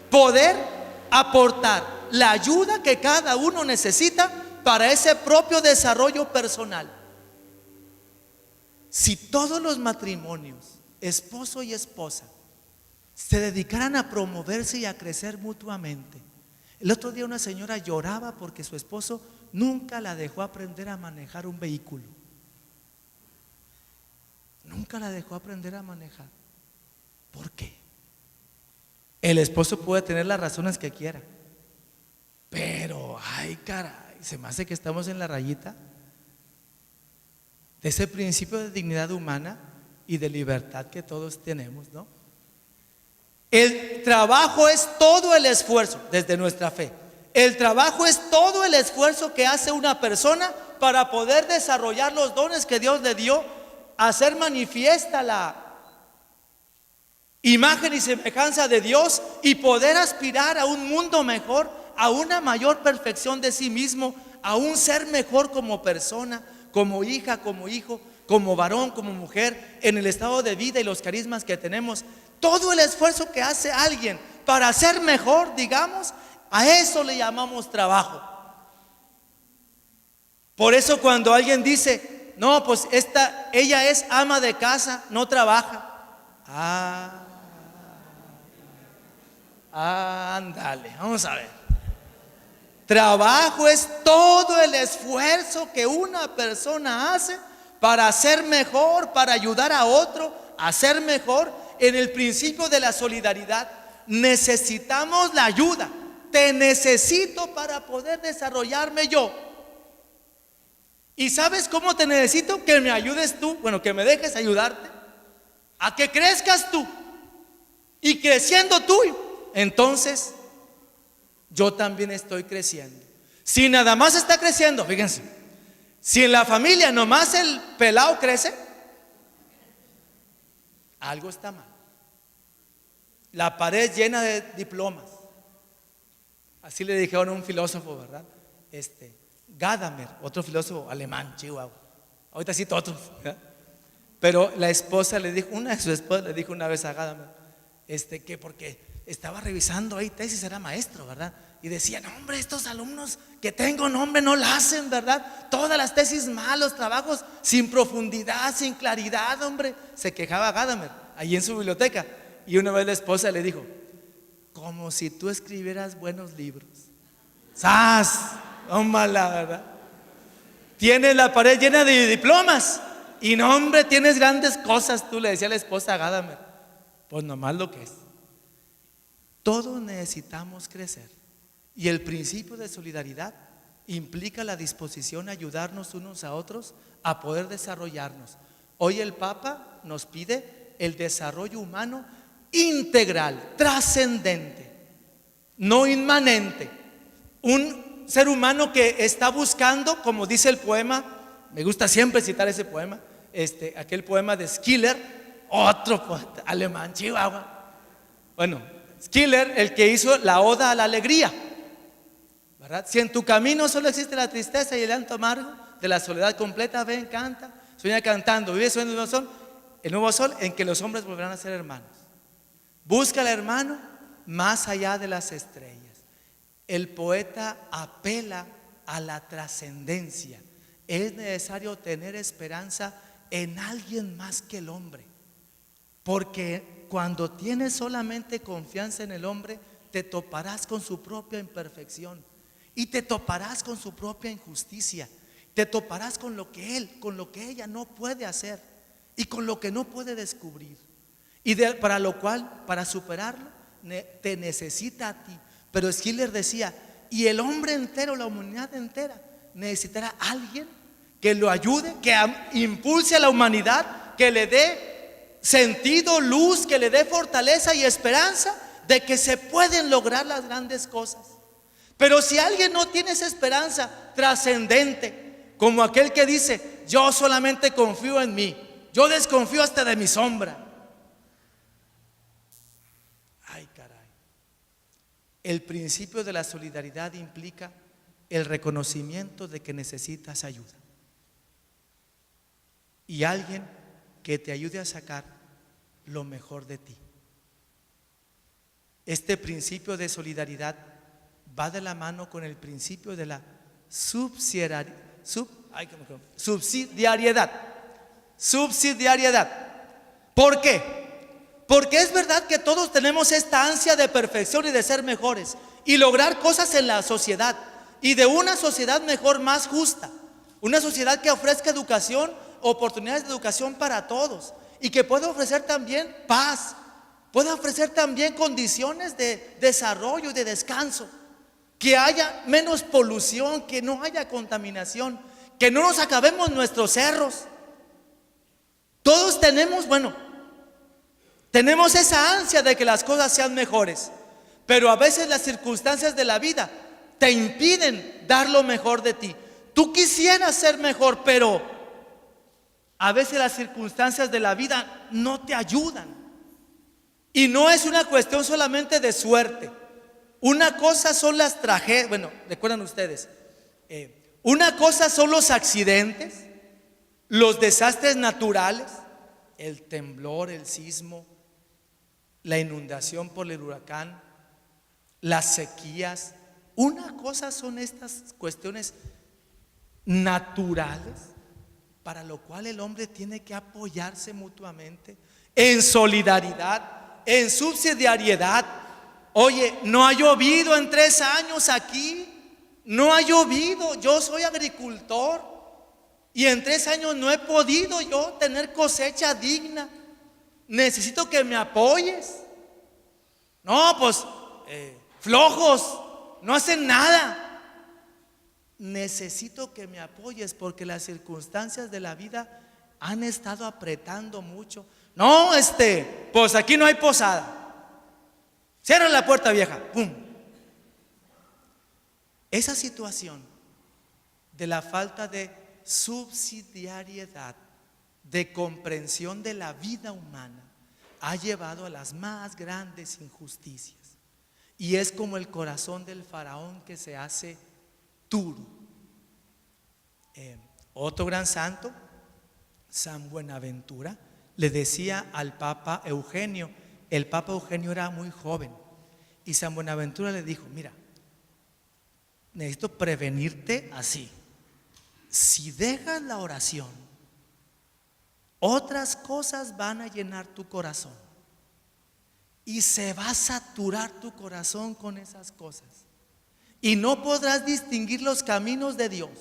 poder aportar la ayuda que cada uno necesita para ese propio desarrollo personal. Si todos los matrimonios, esposo y esposa, se dedicaran a promoverse y a crecer mutuamente. El otro día una señora lloraba porque su esposo nunca la dejó aprender a manejar un vehículo. Nunca la dejó aprender a manejar. ¿Por qué? El esposo puede tener las razones que quiera, pero ay caray, se me hace que estamos en la rayita de ese principio de dignidad humana y de libertad que todos tenemos, ¿no? El trabajo es todo el esfuerzo, desde nuestra fe. El trabajo es todo el esfuerzo que hace una persona para poder desarrollar los dones que Dios le dio, hacer manifiesta la imagen y semejanza de Dios y poder aspirar a un mundo mejor, a una mayor perfección de sí mismo, a un ser mejor como persona, como hija, como hijo, como varón, como mujer, en el estado de vida y los carismas que tenemos. Todo el esfuerzo que hace alguien para ser mejor, digamos, a eso le llamamos trabajo. Por eso cuando alguien dice: no, pues ella es ama de casa, no trabaja. Ándale, vamos a ver. Trabajo es todo el esfuerzo que una persona hace para ser mejor, para ayudar a otro a ser mejor. En el principio de la solidaridad necesitamos la ayuda. Te necesito para poder desarrollarme yo. ¿Y sabes cómo te necesito? Que me ayudes tú, bueno, que me dejes ayudarte, a que crezcas tú. Y creciendo tú, entonces yo también estoy creciendo. Si nada más está creciendo, fíjense, si en la familia nomás el pelado crece, algo está mal. La pared llena de diplomas. Así le dijeron a un filósofo, ¿verdad? Gadamer, otro filósofo alemán, Chihuahua. Ahorita cito otros, ¿verdad? Pero la esposa le dijo, una de sus esposas le dijo una vez a Gadamer, que porque estaba revisando ahí tesis, era maestro, ¿verdad? Y decía, no, hombre, estos alumnos que tengo, no, hombre, no la hacen, ¿verdad? Todas las tesis malos, trabajos sin profundidad, sin claridad, hombre. Se quejaba Gadamer allí en su biblioteca. Y una vez la esposa le dijo, como si tú escribieras buenos libros. ¡Sas! Tómala, ¿verdad? Tienes la pared llena de diplomas y no, hombre, tienes grandes cosas. Tú le decía a la esposa a Gadamer, pues nomás lo que es. Todos necesitamos crecer. Y el principio de solidaridad implica la disposición a ayudarnos unos a otros a poder desarrollarnos. Hoy el Papa nos pide el desarrollo humano integral, trascendente, no inmanente. Un ser humano que está buscando, como dice el poema, me gusta siempre citar ese poema, aquel poema de Schiller, otro poeta alemán, Chihuahua. Bueno, Schiller, el que hizo la Oda a la Alegría, ¿verdad? Si en tu camino solo existe la tristeza y el llanto amargo de la soledad completa, ven, canta, sueña cantando, vive sueño el nuevo sol en que los hombres volverán a ser hermanos. Busca al hermano más allá de las estrellas. El poeta apela a la trascendencia. Es necesario tener esperanza en alguien más que el hombre, porque cuando tienes solamente confianza en el hombre, te toparás con su propia imperfección y te toparás con su propia injusticia, te toparás con lo que él, con lo que ella no puede hacer y con lo que no puede descubrir. Y para lo cual, para superarlo, te necesita a ti. Pero Schiller decía, y el hombre entero, la humanidad entera, necesitará a alguien que lo ayude, que impulse a la humanidad, que le dé sentido, luz, que le dé fortaleza y esperanza de que se pueden lograr las grandes cosas. Pero si alguien no tiene esa esperanza trascendente, como aquel que dice, yo solamente confío en mí, yo desconfío hasta de mi sombra. Ay, caray. El principio de la solidaridad implica el reconocimiento de que necesitas ayuda y alguien que te ayude a sacar lo mejor de ti. Este principio de solidaridad va de la mano con el principio de la subsidiariedad. ¿Por qué? Porque es verdad que todos tenemos esta ansia de perfección y de ser mejores y lograr cosas en la sociedad y de una sociedad mejor, más justa, una sociedad que ofrezca educación, oportunidades de educación para todos y que pueda ofrecer también paz, pueda ofrecer también condiciones de desarrollo y de descanso, que haya menos polución, que no haya contaminación, que no nos acabemos nuestros cerros. Todos tenemos esa ansia de que las cosas sean mejores, pero a veces las circunstancias de la vida te impiden dar lo mejor de ti. Tú quisieras ser mejor, pero a veces las circunstancias de la vida no te ayudan. Y no es una cuestión solamente de suerte. Una cosa son las tragedias, recuerdan ustedes, una cosa son los accidentes, los desastres naturales, el temblor, el sismo, la inundación por el huracán, las sequías. Una cosa son estas cuestiones naturales para lo cual el hombre tiene que apoyarse mutuamente, en solidaridad, en subsidiariedad. Oye, no ha llovido en 3 años aquí, no ha llovido, yo soy agricultor y en 3 años no he podido yo tener cosecha digna, necesito que me apoyes. No, pues flojos, no hacen nada. Necesito que me apoyes porque las circunstancias de la vida han estado apretando mucho. No, pues aquí no hay posada. Cierra la puerta, vieja. ¡Pum! Esa situación de la falta de subsidiariedad, de comprensión de la vida humana, ha llevado a las más grandes injusticias. Y es como el corazón del faraón que se hace duro. Otro gran santo, San Buenaventura, le decía al Papa Eugenio, el Papa Eugenio era muy joven, y San Buenaventura le dijo: mira, necesito prevenirte así. Si dejas la oración, otras cosas van a llenar tu corazón y se va a saturar tu corazón con esas cosas y no podrás distinguir los caminos de Dios.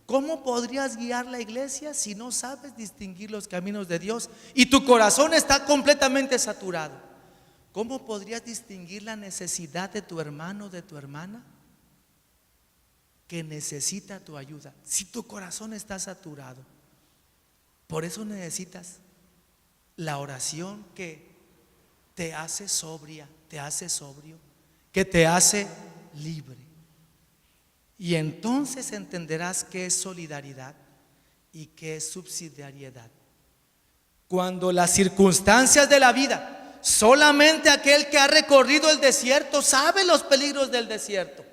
¿Cómo podrías guiar la iglesia si no sabes distinguir los caminos de Dios y tu corazón está completamente saturado? ¿Cómo podrías distinguir la necesidad de tu hermano, de tu hermana, que necesita tu ayuda, si tu corazón está saturado? Por eso necesitas la oración que te hace sobria, te hace sobrio, que te hace libre. Y entonces entenderás qué es solidaridad y qué es subsidiariedad. Cuando las circunstancias de la vida, solamente aquel que ha recorrido el desierto sabe los peligros del desierto.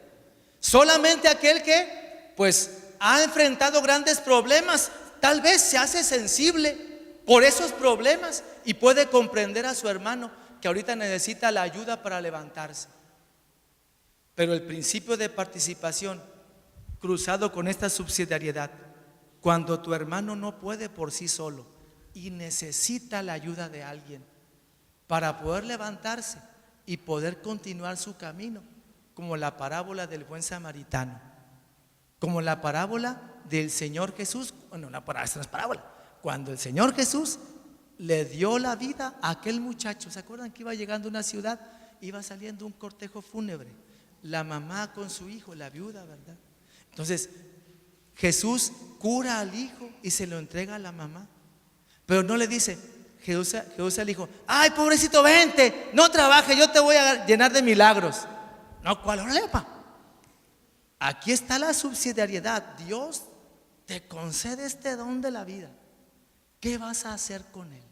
Solamente aquel que pues ha enfrentado grandes problemas, tal vez se hace sensible por esos problemas y puede comprender a su hermano que ahorita necesita la ayuda para levantarse. Pero el principio de participación cruzado con esta subsidiariedad, cuando tu hermano no puede por sí solo y necesita la ayuda de alguien para poder levantarse y poder continuar su camino, como la parábola del buen samaritano, como la parábola del Señor Jesús. Bueno, esta no es parábola. Cuando el Señor Jesús le dio la vida a aquel muchacho, ¿se acuerdan que iba llegando a una ciudad? Iba saliendo un cortejo fúnebre, la mamá con su hijo, la viuda, ¿verdad? Entonces Jesús cura al hijo y se lo entrega a la mamá, pero no le dice Jesús al hijo: ay, pobrecito, vente, no trabaje, yo te voy a llenar de milagros. No, ¿cuál problema? Aquí está la subsidiariedad. Dios te concede este don de la vida. ¿Qué vas a hacer con él?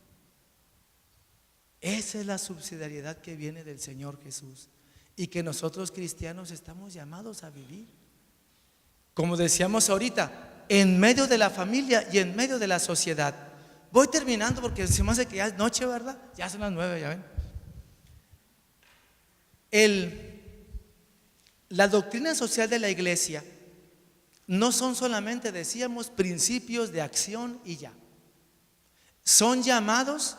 Esa es la subsidiariedad que viene del Señor Jesús y que nosotros cristianos estamos llamados a vivir. Como decíamos ahorita, en medio de la familia y en medio de la sociedad. Voy terminando porque se me hace que ya es noche, ¿verdad? Ya son las 9, ya ven. La doctrina social de la iglesia no son solamente, decíamos, principios de acción y ya. Son llamados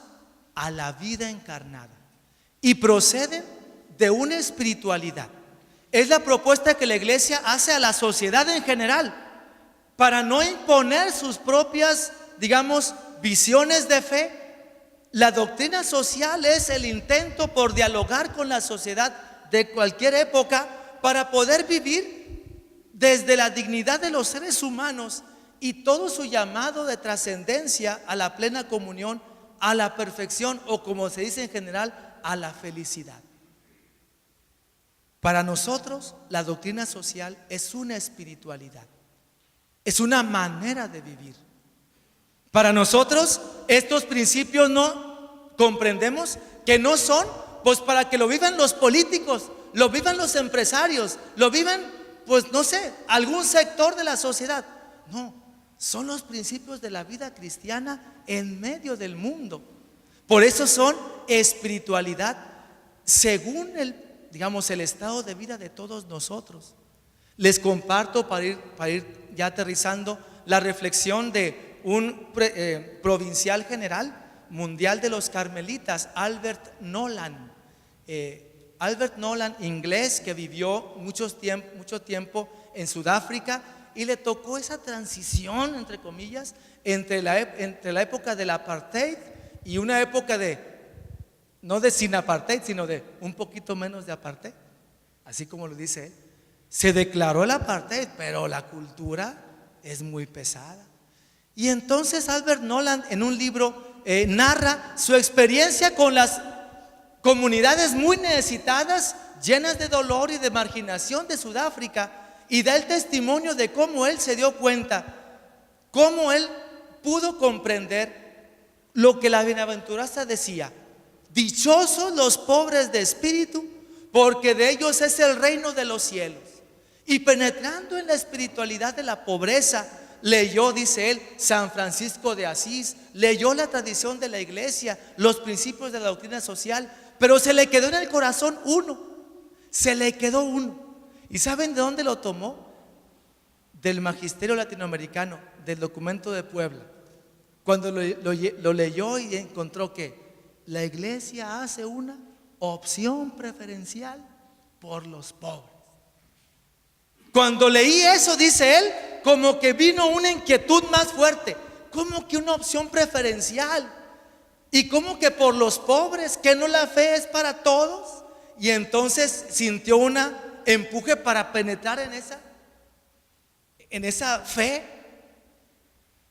a la vida encarnada y proceden de una espiritualidad. Es la propuesta que la iglesia hace a la sociedad en general para no imponer sus propias, digamos, visiones de fe. La doctrina social es el intento por dialogar con la sociedad de cualquier época para poder vivir desde la dignidad de los seres humanos y todo su llamado de trascendencia a la plena comunión, a la perfección, o como se dice en general, a la felicidad. Para nosotros la doctrina social es una espiritualidad, es una manera de vivir. Para nosotros estos principios no comprendemos que no son pues para que lo vivan los políticos, lo vivan los empresarios, lo vivan pues no sé, algún sector de la sociedad. No, son los principios de la vida cristiana en medio del mundo. Por eso son espiritualidad según el estado de vida de todos nosotros. Les comparto para ir ya aterrizando la reflexión de un provincial general mundial de los carmelitas, Albert Nolan. Albert Nolan, inglés, que vivió mucho tiempo en Sudáfrica, y le tocó esa transición, entre comillas, entre la época del apartheid y una época no de sin apartheid, sino de un poquito menos de apartheid, así como lo dice él. Se declaró el apartheid, pero la cultura es muy pesada. Y entonces Albert Nolan, en un libro, narra su experiencia con las comunidades muy necesitadas, llenas de dolor y de marginación de Sudáfrica, y da el testimonio de cómo él se dio cuenta, cómo él pudo comprender lo que la bienaventuranza decía: dichosos los pobres de espíritu, porque de ellos es el reino de los cielos. Y penetrando en la espiritualidad de la pobreza, leyó, dice él, San Francisco de Asís, leyó la tradición de la iglesia, los principios de la doctrina social, pero se le quedó en el corazón uno, se le quedó uno. ¿Y saben de dónde lo tomó? Del magisterio latinoamericano, del documento de Puebla. Cuando lo leyó y encontró que la iglesia hace una opción preferencial por los pobres. Cuando leí eso, dice él, como que vino una inquietud más fuerte. ¿Cómo que una opción preferencial? ¿Y cómo que por los pobres? ¿Que no la fe es para todos? Y entonces sintió una empuje para penetrar en esa fe.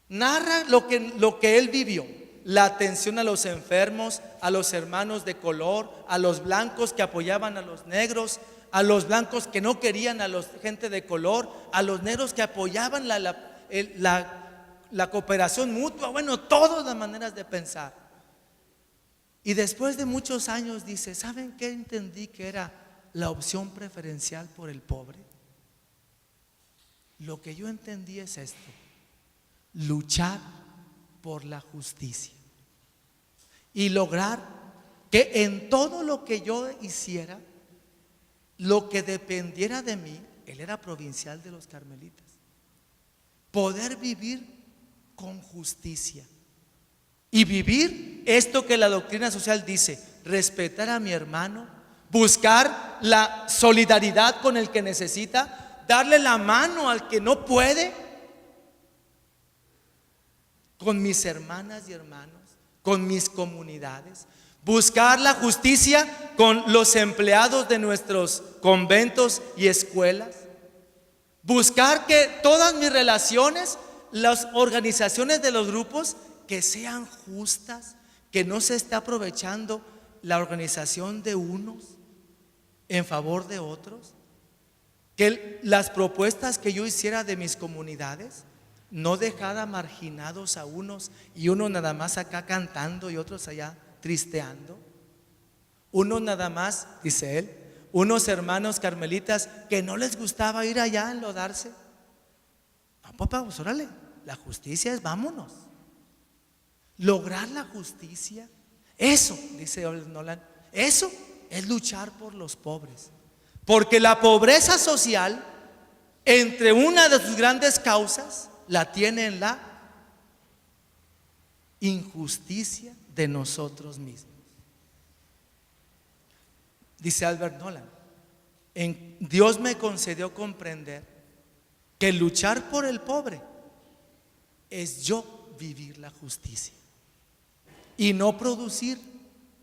Narra lo que él vivió: la atención a los enfermos, a los hermanos de color, a los blancos que apoyaban a los negros, a los blancos que no querían a la gente de color, a los negros que apoyaban la cooperación mutua. Bueno, todas las maneras de pensar. Y después de muchos años dice: ¿saben qué entendí que era la opción preferencial por el pobre? Lo que yo entendí es esto: luchar por la justicia y lograr que en todo lo que yo hiciera, lo que dependiera de mí, él era provincial de los carmelitas, poder vivir con justicia y vivir esto que la doctrina social dice: respetar a mi hermano, buscar la solidaridad con el que necesita, darle la mano al que no puede, con mis hermanas y hermanos, con mis comunidades, buscar la justicia con los empleados de nuestros conventos y escuelas, buscar que todas mis relaciones, las organizaciones de los grupos, que sean justas, que no se esté aprovechando la organización de unos en favor de otros, que las propuestas que yo hiciera de mis comunidades no dejara marginados a unos y uno nada más acá cantando y otros allá tristeando. Uno nada más, dice él, unos hermanos carmelitas que no les gustaba ir allá a enlodarse. No, papá, pues órale, la justicia es vámonos. Lograr la justicia, eso, dice Nolan, eso es luchar por los pobres. Porque la pobreza social, entre una de sus grandes causas, la tiene en la injusticia de nosotros mismos. Dice Albert Nolan: Dios me concedió comprender que luchar por el pobre es yo vivir la justicia y no producir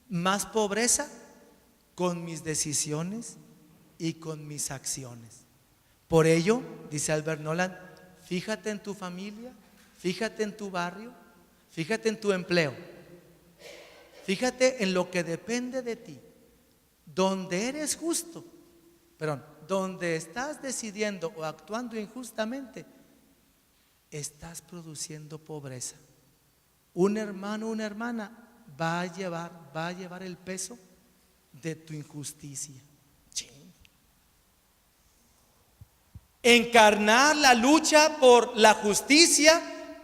más pobreza con mis decisiones y con mis acciones. Por ello, dice Albert Nolan, fíjate en tu familia, fíjate en tu barrio, fíjate en tu empleo, fíjate en lo que depende de ti, donde eres justo, donde estás decidiendo o actuando injustamente, estás produciendo pobreza. Un hermano, una hermana va a llevar el peso de tu injusticia. Encarnar la lucha por la justicia,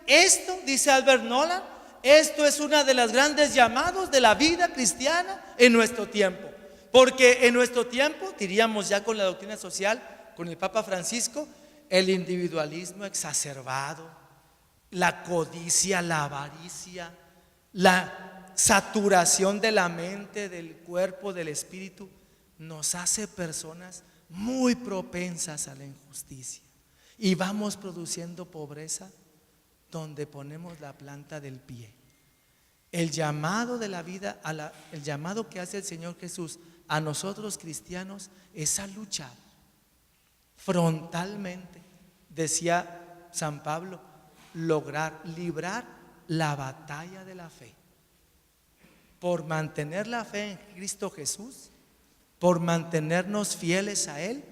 esto, dice Albert Nolan, esto es una de las grandes llamados de la vida cristiana en nuestro tiempo. Porque en nuestro tiempo, diríamos ya con la doctrina social, con el Papa Francisco, el individualismo exacerbado, la codicia, la avaricia, la saturación de la mente, del cuerpo, del espíritu, nos hace personas muy propensas a la injusticia. Y vamos produciendo pobreza donde ponemos la planta del pie. El llamado de la vida, el llamado que hace el Señor Jesús a nosotros cristianos es a luchar frontalmente, decía San Pablo, librar la batalla de la fe, por mantener la fe en Cristo Jesús, por mantenernos fieles a Él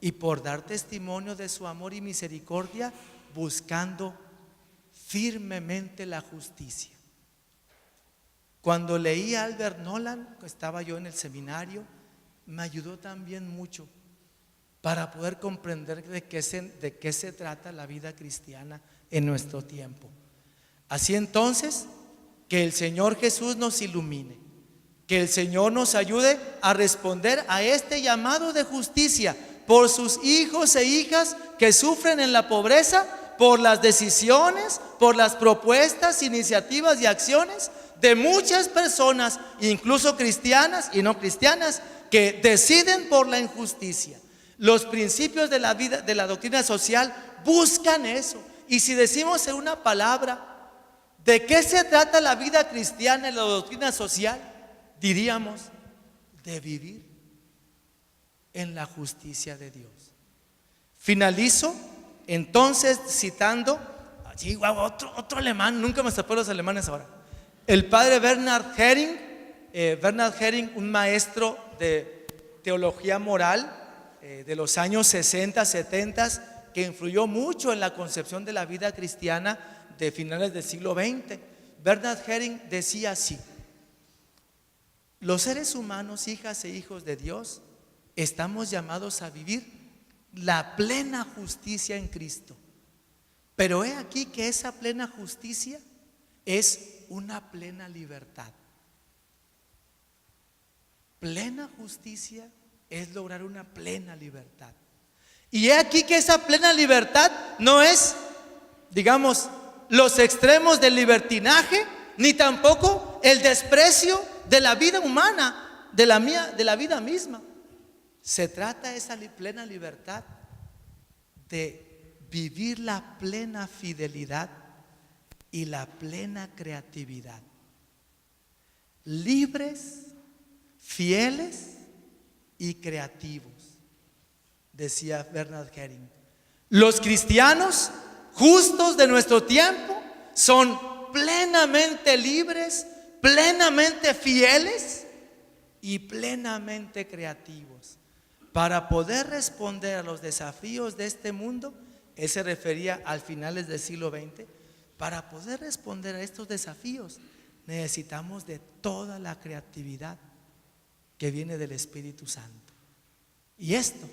y por dar testimonio de su amor y misericordia, buscando firmemente la justicia. Cuando leí a Albert Nolan, estaba yo en el seminario, me ayudó también mucho para poder comprender de qué se trata la vida cristiana en nuestro tiempo. Así entonces, que el Señor Jesús nos ilumine, que el Señor nos ayude a responder a este llamado de justicia por sus hijos e hijas que sufren en la pobreza, por las decisiones, por las propuestas, iniciativas y acciones de muchas personas, incluso cristianas y no cristianas, que deciden por la injusticia. Los principios de la vida, de la doctrina social, buscan eso. Y si decimos en una palabra, ¿de qué se trata la vida cristiana en la doctrina social? Diríamos, de vivir en la justicia de Dios. Finalizo entonces citando otro alemán, nunca me escapó los alemanes ahora, el padre Bernhard Häring, un maestro de teología moral de los años 60, 70, que influyó mucho en la concepción de la vida cristiana de finales del siglo XX. Bernhard Häring decía así: los seres humanos, hijas e hijos de Dios, estamos llamados a vivir la plena justicia en Cristo. Pero he aquí que esa plena justicia es una plena libertad. Plena justicia es lograr una plena libertad. Y he aquí que esa plena libertad no es, digamos, los extremos del libertinaje, ni tampoco el desprecio de la vida humana, de la vida misma. Se trata de esa plena libertad de vivir la plena fidelidad y la plena creatividad. Libres, fieles y creativos, decía Bernhard Häring. Los cristianos justos de nuestro tiempo son plenamente libres, plenamente fieles y plenamente creativos para poder responder a los desafíos de este mundo. Él se refería al finales del siglo XX. Para poder responder a estos desafíos necesitamos de toda la creatividad que viene del Espíritu Santo. Y esto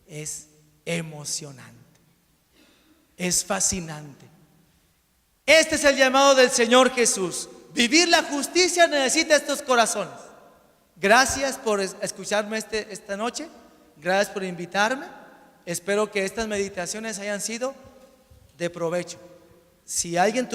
es emocionante, es fascinante. Este es el llamado del Señor Jesús. Vivir la justicia necesita estos corazones. Gracias por escucharme esta noche. Gracias por invitarme. Espero que estas meditaciones hayan sido de provecho. Si alguien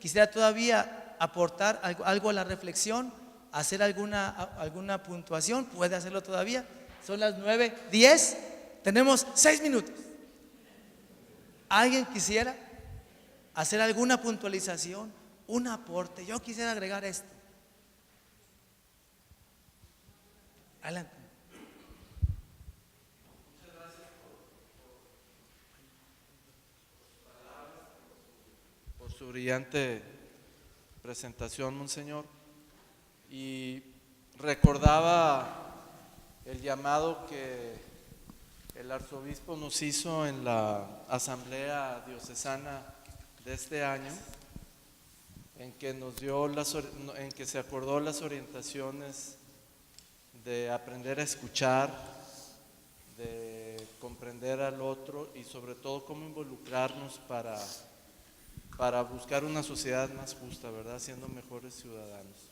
quisiera todavía aportar algo a la reflexión, hacer alguna puntuación, puede hacerlo todavía. Son las 9:10, tenemos 6 minutos. ¿Alguien quisiera hacer alguna puntualización, un aporte? Yo quisiera agregar esto. Adelante. Muchas gracias por su brillante presentación, Monseñor. Y recordaba el llamado que el arzobispo nos hizo en la asamblea diocesana de este año, en que en que se acordó las orientaciones de aprender a escuchar, de comprender al otro y sobre todo cómo involucrarnos para buscar una sociedad más justa, ¿verdad? Siendo mejores ciudadanos.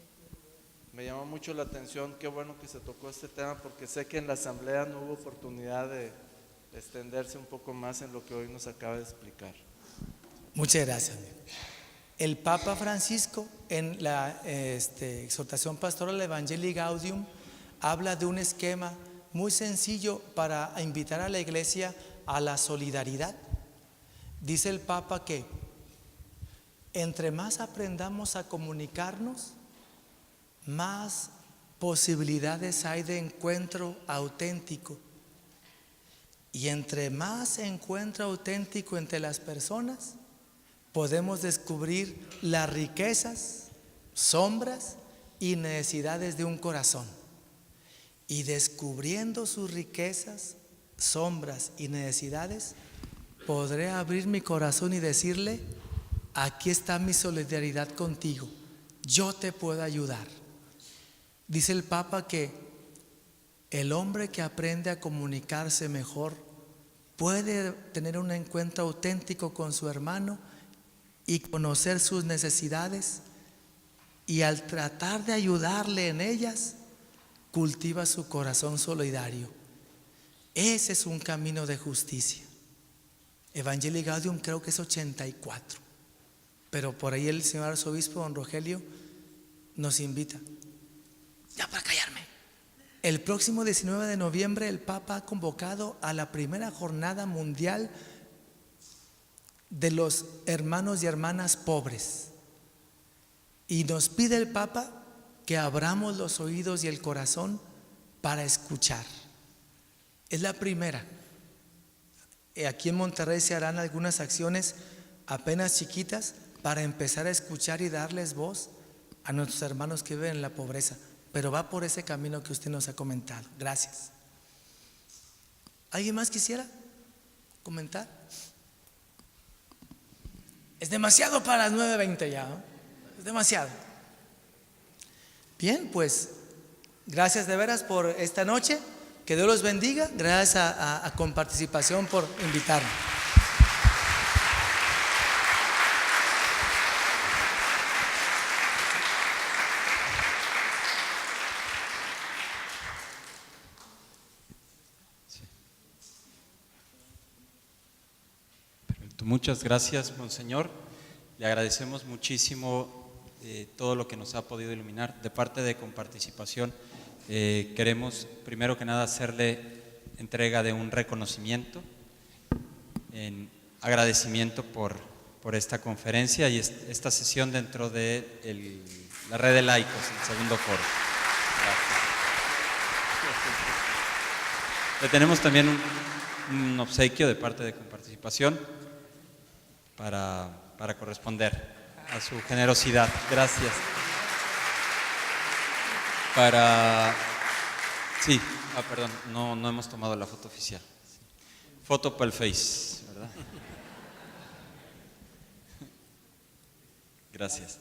Me llamó mucho la atención, qué bueno que se tocó este tema, porque sé que en la asamblea no hubo oportunidad de extenderse un poco más en lo que hoy nos acaba de explicar. Muchas gracias, amigo. El Papa Francisco en la exhortación pastoral Evangelii Gaudium habla de un esquema muy sencillo para invitar a la iglesia a la solidaridad. Dice el Papa que entre más aprendamos a comunicarnos, más posibilidades hay de encuentro auténtico. Y entre más encuentro auténtico entre las personas, podemos descubrir las riquezas, sombras y necesidades de un corazón. Y descubriendo sus riquezas, sombras y necesidades, podré abrir mi corazón y decirle: aquí está mi solidaridad contigo, yo te puedo ayudar. Dice el Papa que el hombre que aprende a comunicarse mejor puede tener un encuentro auténtico con su hermano y conocer sus necesidades, y al tratar de ayudarle en ellas, cultiva su corazón solidario. Ese es un camino de justicia. Evangelii Gaudium creo que es 84, pero por ahí el señor arzobispo don Rogelio nos invita. Ya para callarme. El próximo 19 de noviembre el Papa ha convocado a la primera jornada mundial de los hermanos y hermanas pobres. Y nos pide el Papa que abramos los oídos y el corazón para escuchar. Es la primera. Aquí en Monterrey se harán algunas acciones apenas chiquitas para empezar a escuchar y darles voz a nuestros hermanos que viven en la pobreza. Pero va por ese camino que usted nos ha comentado. Gracias. ¿Alguien más quisiera comentar? Es demasiado para las 9:20 ya, ¿no? Es demasiado. Bien, pues gracias de veras por esta noche. Que Dios los bendiga. Gracias a Comparticipación por invitarme. Muchas gracias, Monseñor. Le agradecemos muchísimo todo lo que nos ha podido iluminar. De parte de Comparticipación, queremos primero que nada hacerle entrega de un reconocimiento en agradecimiento por esta conferencia y esta sesión dentro de la red de laicos, el segundo foro. Gracias. Le tenemos también un obsequio de parte de Comparticipación para corresponder a su generosidad. Gracias. Sí, perdón, no hemos tomado la foto oficial. Foto para el Face, ¿verdad? Gracias.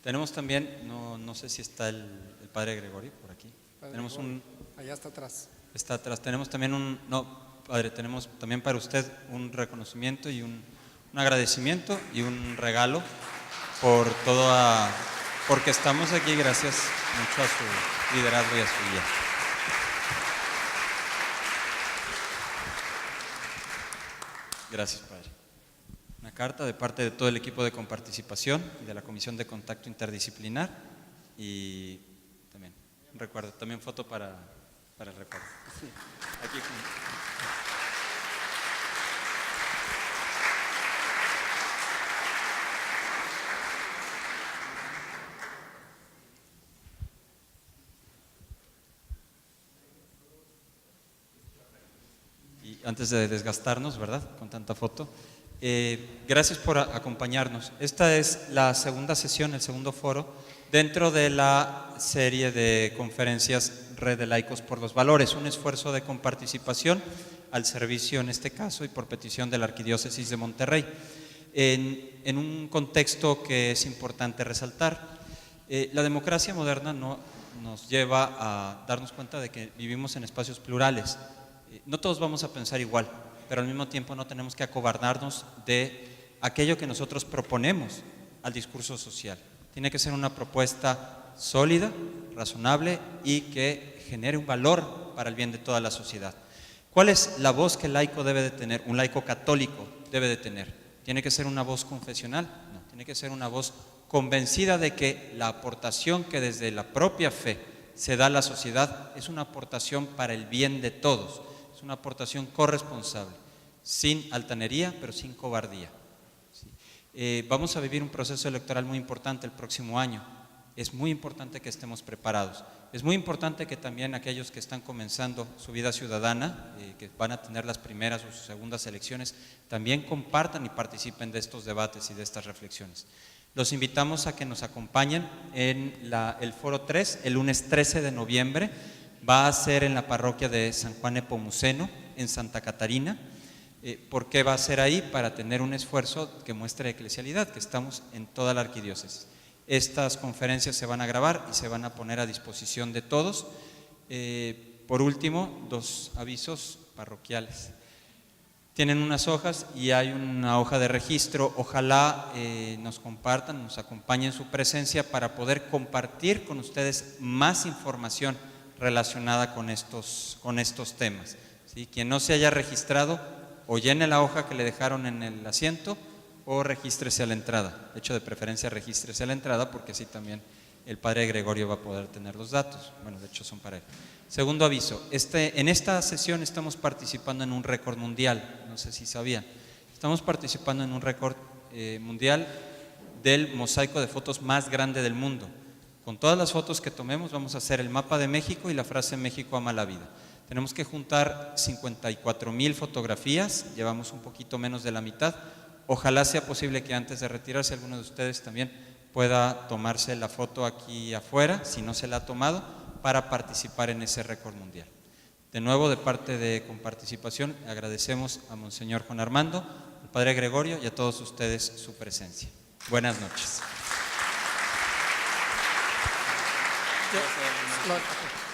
Tenemos también, no sé si está el padre Gregorio por aquí. Tenemos allá está atrás. Está atrás. Tenemos también padre, tenemos también para usted un reconocimiento y un agradecimiento y un regalo porque estamos aquí gracias mucho a su liderazgo y a su guía. Gracias, padre. Una carta de parte de todo el equipo de Comparticipación y de la Comisión de Contacto Interdisciplinar y también un recuerdo, también foto para el recuerdo. Sí. Aquí. Antes de desgastarnos, ¿verdad? Con tanta foto. Gracias por acompañarnos. Esta es la segunda sesión, el segundo foro, dentro de la serie de conferencias Red de Laicos por los Valores, un esfuerzo de Comparticipación al servicio, en este caso, y por petición de la Arquidiócesis de Monterrey. En un contexto que es importante resaltar, la democracia moderna nos lleva a darnos cuenta de que vivimos en espacios plurales. No todos vamos a pensar igual, pero al mismo tiempo no tenemos que acobardarnos de aquello que nosotros proponemos al discurso social. Tiene que ser una propuesta sólida, razonable y que genere un valor para el bien de toda la sociedad. ¿Cuál es la voz que el laico debe de tener, un laico católico debe de tener? ¿Tiene que ser una voz confesional? No, tiene que ser una voz convencida de que la aportación que desde la propia fe se da a la sociedad es una aportación para el bien de todos, es una aportación corresponsable, sin altanería, pero sin cobardía. ¿Sí? Vamos a vivir un proceso electoral muy importante el próximo año. Es muy importante que estemos preparados. Es muy importante que también aquellos que están comenzando su vida ciudadana, que van a tener las primeras o segundas elecciones, también compartan y participen de estos debates y de estas reflexiones. Los invitamos a que nos acompañen en el Foro 3, el lunes 13 de noviembre. Va a ser en la parroquia de San Juan Nepomuceno, en Santa Catarina. ¿Por qué va a ser ahí? Para tener un esfuerzo que muestre eclesialidad, que estamos en toda la arquidiócesis. Estas conferencias se van a grabar y se van a poner a disposición de todos. Por último, 2 avisos parroquiales. Tienen unas hojas y hay una hoja de registro. Ojalá nos compartan, nos acompañen en su presencia para poder compartir con ustedes más información relacionada con estos temas. ¿Sí? Quien no se haya registrado, o llene la hoja que le dejaron en el asiento, o regístrese a la entrada. De hecho, de preferencia, regístrese a la entrada, porque así también el padre Gregorio va a poder tener los datos. Bueno, de hecho son para él. Segundo aviso, en esta sesión estamos participando en un récord mundial, no sé si sabían. Estamos participando en un récord mundial del mosaico de fotos más grande del mundo. Con todas las fotos que tomemos vamos a hacer el mapa de México y la frase México ama la vida. Tenemos que juntar 54,000 fotografías, llevamos un poquito menos de la mitad. Ojalá sea posible que antes de retirarse alguno de ustedes también pueda tomarse la foto aquí afuera, si no se la ha tomado, para participar en ese récord mundial. De nuevo, de parte de Comparticipación, agradecemos a Monseñor Juan Armando, al Padre Gregorio y a todos ustedes su presencia. Buenas noches. Gracias.